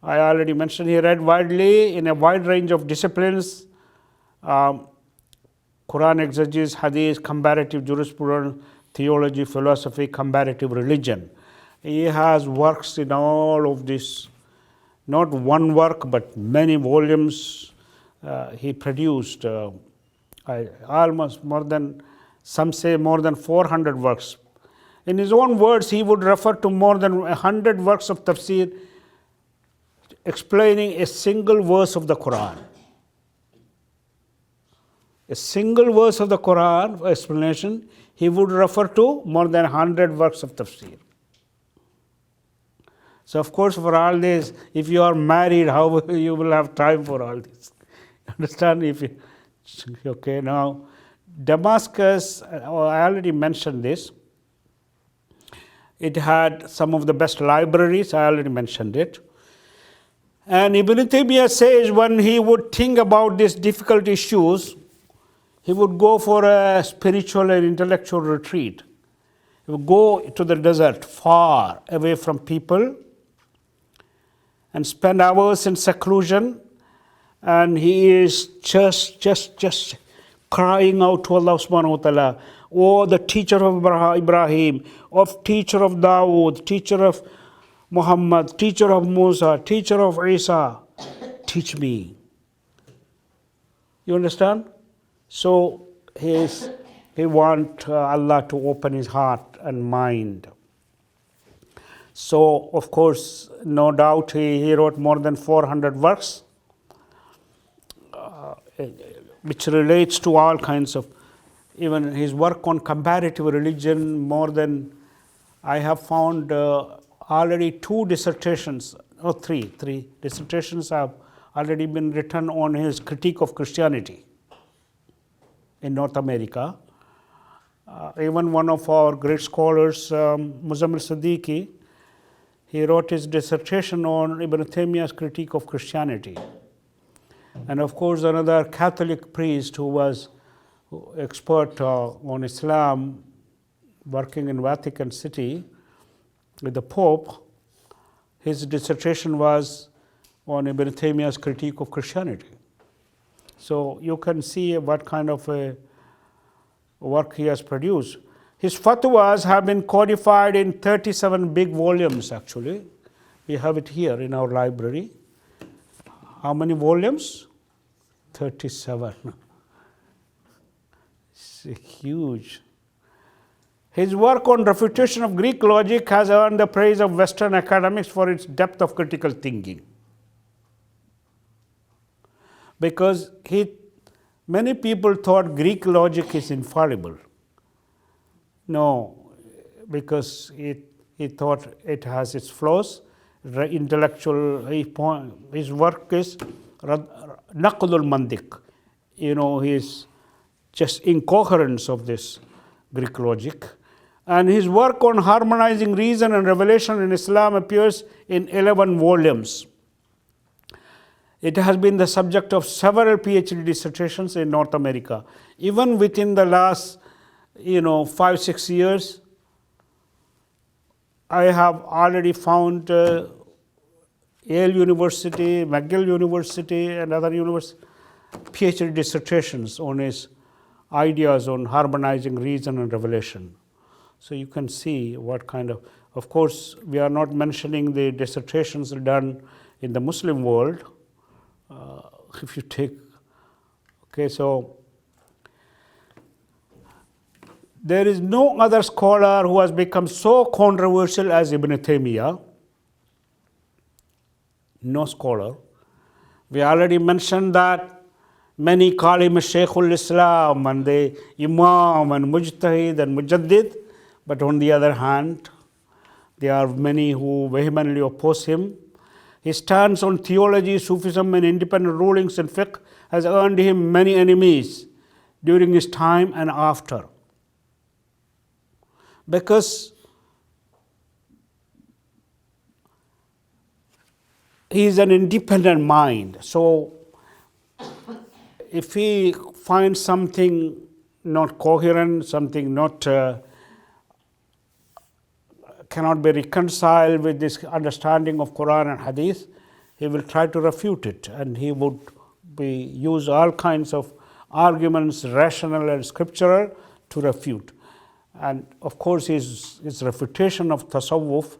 I already mentioned he read widely in a wide range of disciplines, Quran exegesis, hadith, comparative jurisprudence, theology, philosophy, comparative religion. He has works in all of this, not one work, but many volumes he produced, almost more than, some say more than 400 works. In his own words, he would refer to more than 100 works of tafsir explaining a single verse of the Quran. A single verse of the Quran for explanation, he would refer to more than 100 works of tafsir. So of course, for all this, if you are married, how you will have time for all this? Understand? Okay, now Damascus, I already mentioned this. It had some of the best libraries, I already mentioned it. And Ibn Taymiyyah says when he would think about these difficult issues, he would go for a spiritual and intellectual retreat. He would go to the desert, far away from people, and spend hours in seclusion. And he is just crying out to Allah subhanahu wa ta'ala, oh, the teacher of Ibrahim, teacher of Dawood, teacher of Muhammad, teacher of Musa, teacher of Isa, teach me. You understand? So he wants Allah to open his heart and mind. So of course, no doubt he wrote more than 400 works, which relates to all kinds of, even his work on comparative religion, more than, I have found already 2 dissertations, or 3 dissertations have already been written on his critique of Christianity in North America. Even one of our great scholars, Muzammil Siddiqui, he wrote his dissertation on Ibn Taymiyyah's critique of Christianity. And of course, another Catholic priest who was expert on Islam, working in Vatican City with the Pope, his dissertation was on Ibn Taymiyyah's critique of Christianity. So you can see what kind of a work he has produced. His fatwas have been codified in 37 big volumes actually. We have it here in our library. How many volumes? 37. It's huge. His work on refutation of Greek logic has earned the praise of Western academics for its depth of critical thinking. Because many people thought Greek logic is infallible. No, because he thought it has its flaws. Intellectual, his work is naqdul mantiq. His just incoherence of this Greek logic. And his work on harmonizing reason and revelation in Islam appears in 11 volumes. It has been the subject of several PhD dissertations in North America. Even within the last 5-6 years, I have already found Yale University, McGill University, and other universities PhD dissertations on his ideas on harmonizing reason and revelation. So you can see what kind of course, we are not mentioning the dissertations done in the Muslim world. If you take, okay, so there is no other scholar who has become so controversial as Ibn Taymiyyah. No scholar. We already mentioned that many call him Shaykhul Islam and the Imam and Mujtahid and Mujaddid, but on the other hand, There are many who vehemently oppose him. His stance on theology, Sufism, and independent rulings in fiqh has earned him many enemies during his time and after. Because he is an independent mind. So if he finds something not coherent, something not cannot be reconciled with this understanding of Quran and Hadith, he will try to refute it, and he would use all kinds of arguments, rational and scriptural, to refute. And of course, his refutation of tasawwuf,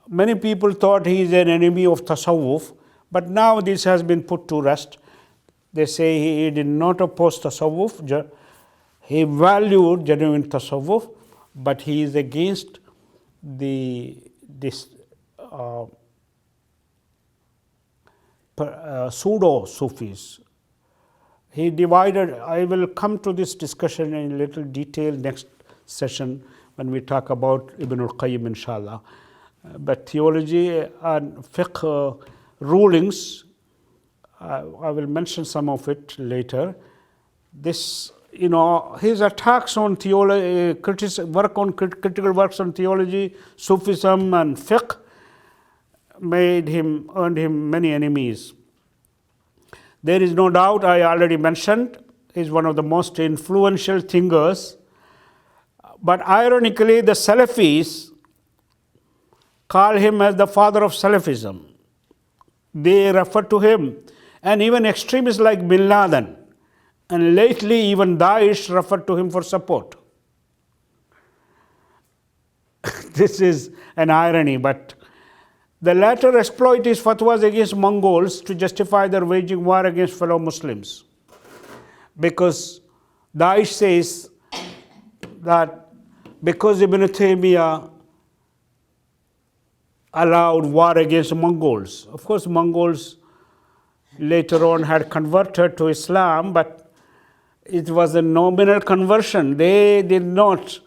many people thought he is an enemy of tasawwuf, but now this has been put to rest. They say he did not oppose tasawwuf, he valued genuine tasawwuf, but he is against this pseudo-Sufis. He divided. I will come to this discussion in little detail next session when we talk about Ibn al-Qayyim, inshallah. But theology and fiqh rulings, I will mention some of it later. This, his attacks on theology, critical works on theology, Sufism, and fiqh earned him many enemies. There is no doubt, I already mentioned, he is one of the most influential thinkers. But ironically, the Salafis call him as the father of Salafism. They refer to him, and even extremists like bin Laden, and lately even Daesh referred to him for support. This is an irony, but the latter exploit his fatwas against Mongols to justify their waging war against fellow Muslims. Because Daesh says that because Ibn Taymiyyah allowed war against Mongols. Of course, Mongols later on had converted to Islam, but it was a nominal conversion. They did not.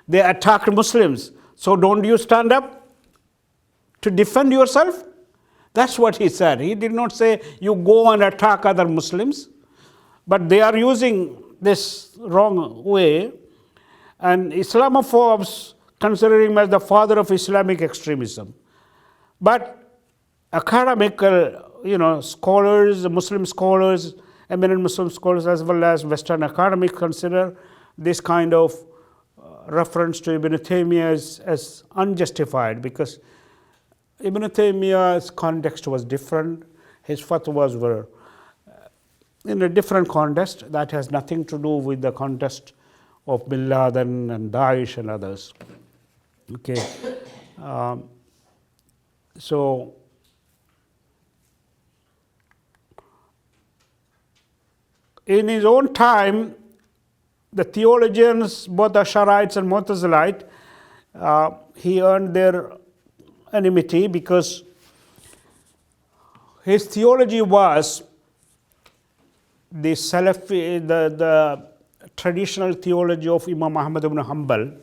They attacked Muslims. So don't you stand up to defend yourself? That's what he said. He did not say you go and attack other Muslims. But they are using this wrong way. And Islamophobes consider him as the father of Islamic extremism. But academical, scholars, Muslim scholars, eminent Muslim scholars as well as Western academics consider this kind of reference to Ibn Taymiyyah as unjustified, because Ibn Taymiyyah's context was different. His fatwas were in a different context that has nothing to do with the context of bin Laden and Daesh and others. Okay. So in his own time, the theologians, both Ash'arites and Mu'tazilite, he earned their enmity because his theology was the Salafi, the traditional theology of Imam Ahmad ibn Hanbal.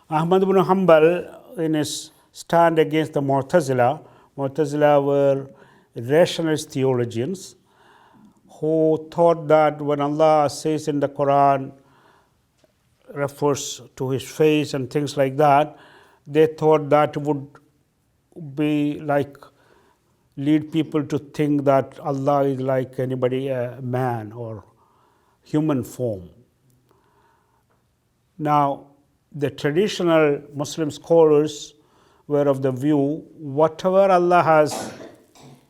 Ahmad ibn Hanbal, in his stand against the Mu'tazila were rationalist theologians who thought that when Allah says in the Quran, refers to his face and things like that, they thought that would be like lead people to think that Allah is like anybody, a man or human form. Now, the traditional Muslim scholars were of the view, whatever Allah has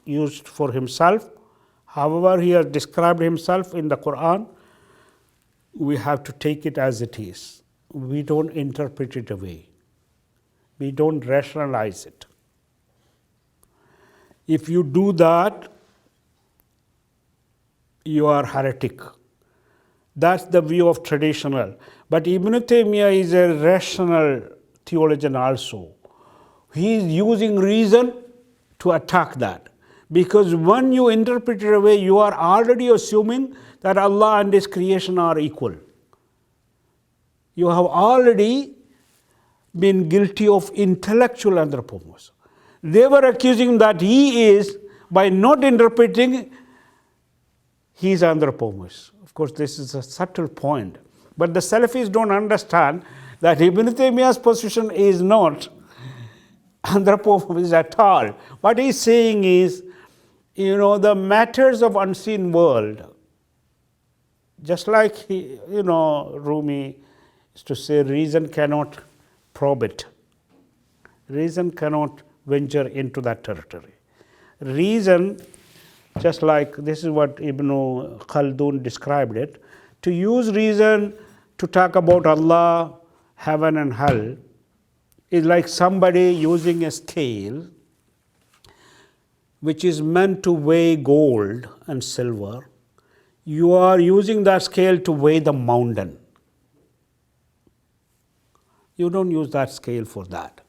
used for himself, however he has described himself in the Quran, we have to take it as it is. We don't interpret it away. We don't rationalize it. If you do that, you are heretic. That's the view of traditional. But Ibn Taymiyyah is a rational theologian also. He is using reason to attack that. Because when you interpret it away, you are already assuming that Allah and His creation are equal. You have already been guilty of intellectual anthropomorphism. They were accusing that he is, by not interpreting, he is anthropomorphic. Of course, this is a subtle point. But the Salafis don't understand that Ibn Taymiyyah's position is not anthropomorphism at all. What he's saying is, the matters of unseen world, just like, Rumi is to say, reason cannot probe it. Reason cannot venture into that territory. Reason, just like this is what Ibn Khaldun described it, to use reason to talk about Allah, heaven and hell is like somebody using a scale which is meant to weigh gold and silver. You are using that scale to weigh the mountain. You don't use that scale for that.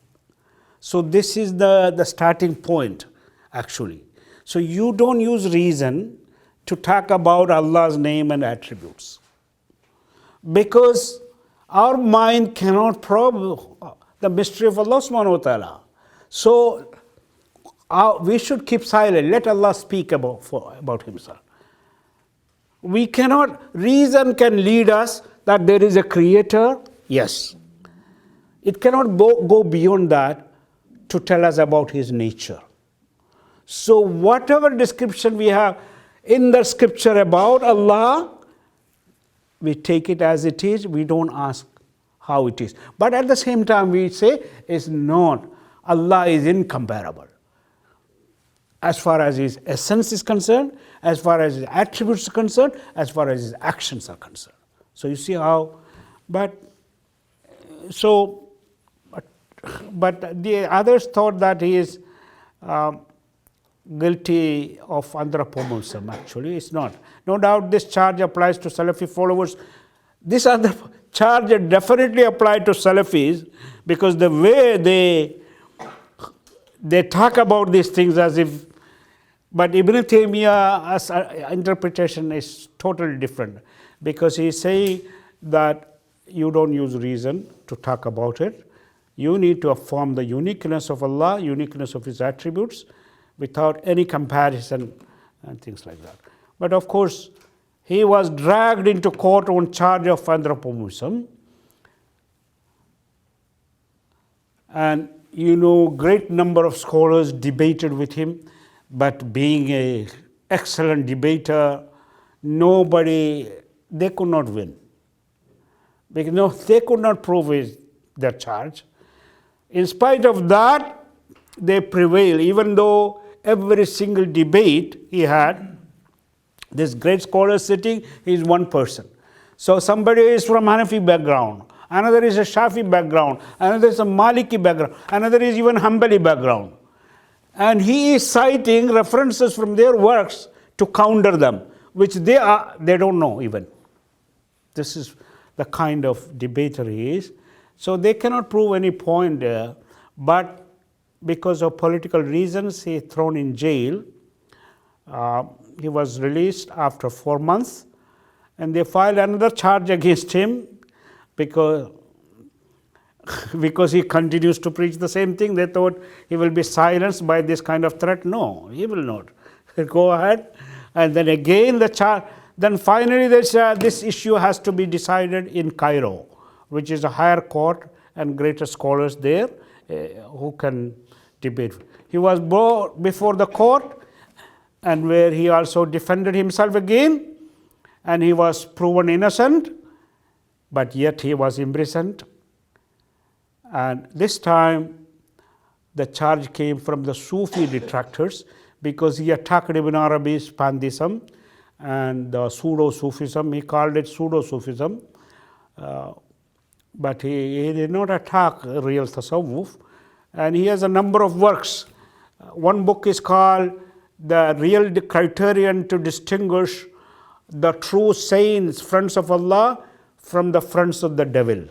So this is the starting point, actually. So you don't use reason to talk about Allah's name and attributes, because our mind cannot probe the mystery of Allah subhanahu wa ta'ala. So we should keep silent. Let Allah speak about himself. We cannot, reason can lead us that there is a creator, yes. It cannot go beyond that to tell us about his nature. So whatever description we have in the scripture about Allah, we take it as it is, we don't ask how it is. But at the same time we say, it's not, Allah is incomparable. As far as his essence is concerned, as far as his attributes are concerned, as far as his actions are concerned. So you see how, but the others thought that he is guilty of anthropomorphism. Actually, it's not. No doubt this charge applies to Salafi followers. This other charge definitely applied to Salafis, because the way they talk about these things as if, but Ibn Taymiyyah's interpretation is totally different, because he's saying that you don't use reason to talk about it. You need to affirm the uniqueness of Allah, uniqueness of his attributes, without any comparison and things like that. But of course, he was dragged into court on charge of anthropomorphism. And great number of scholars debated with him, but being an excellent debater, they could not win. Because they could not prove their charge. In spite of that, they prevail, even though every single debate he had, this great scholar sitting, he is one person. So somebody is from Hanafi background, another is a Shafi background, another is a Maliki background, another is even Hanbali background. And he is citing references from their works to counter them, which they don't know even. This is the kind of debater he is. So they cannot prove any point there, but because of political reasons, he is thrown in jail. He was released after 4 months, and they filed another charge against him because he continues to preach the same thing. They thought he will be silenced by this kind of threat. No, he will not. Go ahead. And then again then finally this issue has to be decided in Cairo, which is a higher court and greater scholars there who can debate. He was brought before the court, and where he also defended himself again, and he was proven innocent, but yet he was imprisoned. And this time the charge came from the Sufi detractors, because he attacked Ibn Arabi's pantheism and the pseudo-Sufism. He called it pseudo-Sufism, but he did not attack real tasawwuf. And he has a number of works. One book is called The Real Criterion to Distinguish the True Saints, Friends of Allah, from the Friends of the Devil.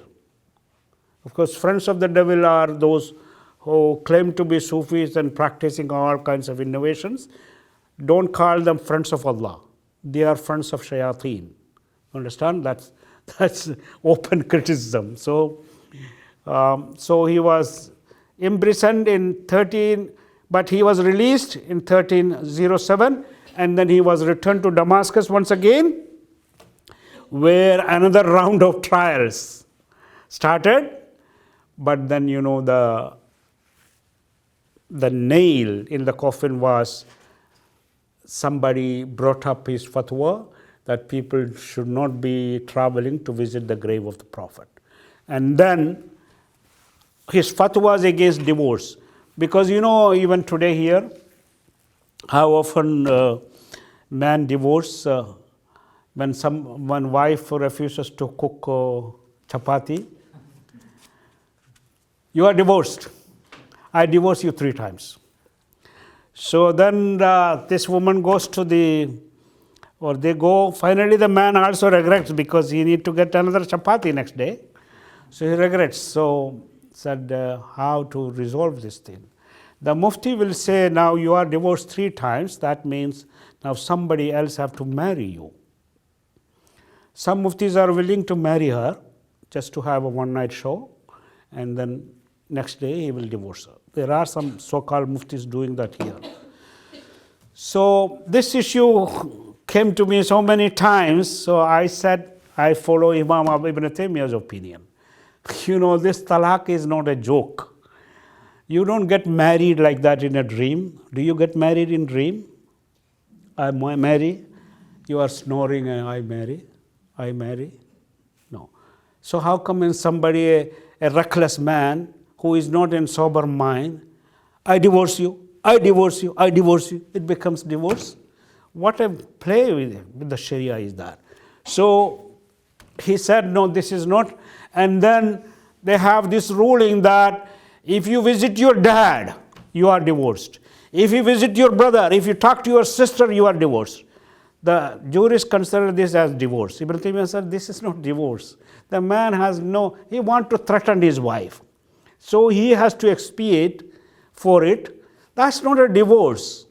Of course, friends of the devil are those who claim to be Sufis and practicing all kinds of innovations. Don't call them friends of Allah. They are friends of shayateen. Understand? That's open criticism. So So he was imprisoned in 13, but he was released in 1307, and then he was returned to Damascus once again, where another round of trials started. But then, the nail in the coffin was somebody brought up his fatwa that people should not be traveling to visit the grave of the Prophet. And then his fatwas against divorce. Because even today here, how often man divorce when wife refuses to cook chapati. You are divorced. I divorce you 3 times. So then this woman goes to they go, finally the man also regrets because he need to get another chapati next day. So he regrets. So said how to resolve this thing. The Mufti will say, now you are divorced 3 times, that means now somebody else have to marry you. Some Muftis are willing to marry her just to have a one-night show, and then next day he will divorce her. There are some so-called Muftis doing that here. So this issue came to me so many times, so I said I follow Imam ibn Taymiyyah's opinion. This talaq is not a joke. You don't get married like that in a dream. Do you get married in dream? I marry. You are snoring and I marry. No. So how come when somebody, a reckless man who is not in sober mind, I divorce you, it becomes divorce? What a play with the Sharia is that? So he said, no, this is not. And then they have this ruling that if you visit your dad, you are divorced. If you visit your brother, if you talk to your sister, you are divorced. The jurists consider this as divorce. Ibn Taymiyyah said, this is not divorce. The man he wants to threaten his wife. So he has to expiate for it. That's not a divorce.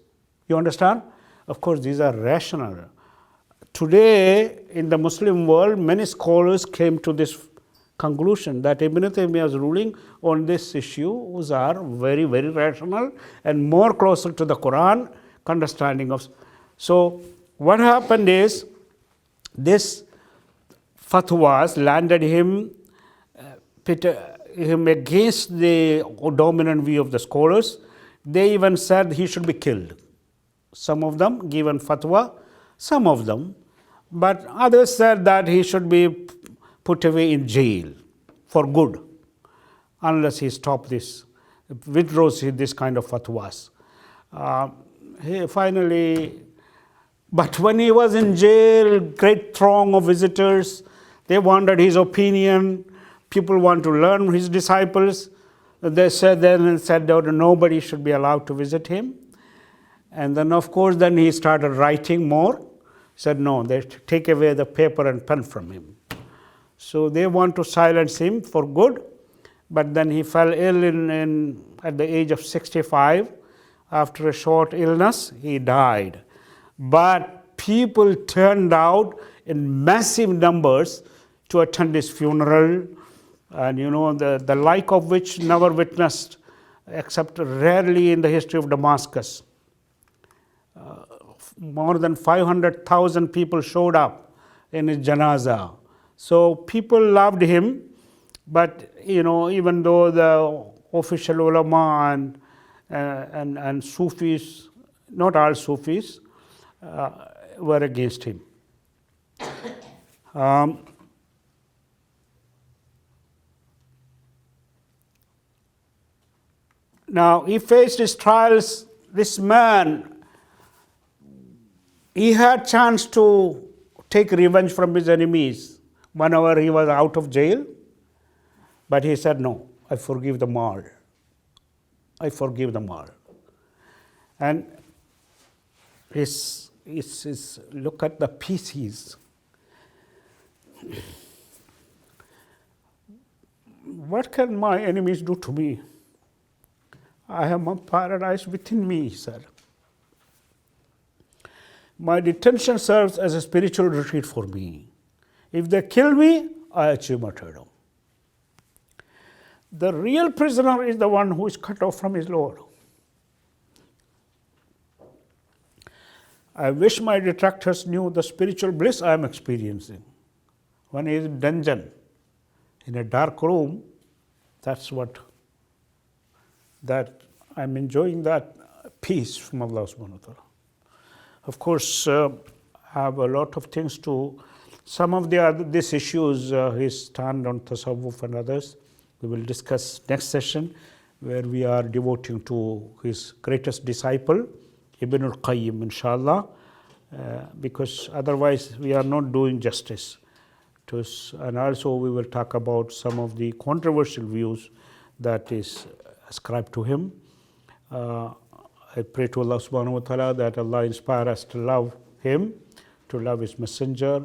You understand? Of course, these are rational. Today, in the Muslim world, many scholars came to this conclusion that Ibn Taymiyyah's ruling on this issues are very, very rational and more closer to the Quran understanding of. So what happened is this fatwas landed him against the dominant view of the scholars. They even said he should be killed. Some of them given fatwa, some of them, but others said that he should be put away in jail for good unless he stops this, withdraws this kind of fatwas. He finally, but when he was in jail, great throng of visitors, they wanted his opinion. People want to learn his disciples. They said that nobody should be allowed to visit him. And then, of course, then he started writing more. He said, no, they take away the paper and pen from him. So they want to silence him for good. But then he fell ill at the age of 65. After a short illness, he died. But people turned out in massive numbers to attend his funeral, and the like of which never witnessed except rarely in the history of Damascus. More than 500,000 people showed up in his janazah. So people loved him, but even though the official ulama and Sufis, not all Sufis, were against him. Now, he faced his trials. This man, he had chance to take revenge from his enemies whenever he was out of jail. But he said, no, I forgive them all. I forgive them all. And look at the pieces. What can my enemies do to me? I have a paradise within me, he said. My detention serves as a spiritual retreat for me. If they kill me, I achieve martyrdom. The real prisoner is the one who is cut off from his Lord. I wish my detractors knew the spiritual bliss I am experiencing. When he is in dungeon, in a dark room, that's what, that I'm enjoying that peace from Allah subhanahu wa ta'ala. Of course, I have a lot of things to, some of these issues, his stand on tasawwuf and others, we will discuss next session, where we are devoting to his greatest disciple, Ibn al-Qayyim, inshallah, because otherwise we are not doing justice to us. And also we will talk about some of the controversial views that is ascribed to him. I pray to Allah subhanahu wa ta'ala that Allah inspire us to love him, to love his messenger,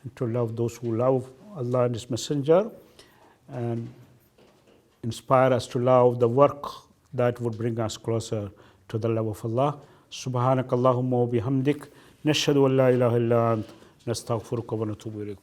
and to love those who love Allah and his messenger, and inspire us to love the work that would bring us closer to the love of Allah. Subhanakallahumma wa bihamdik, nashhadu an la ilaha illa ant, nastaghfiruka wa natubu ilayk.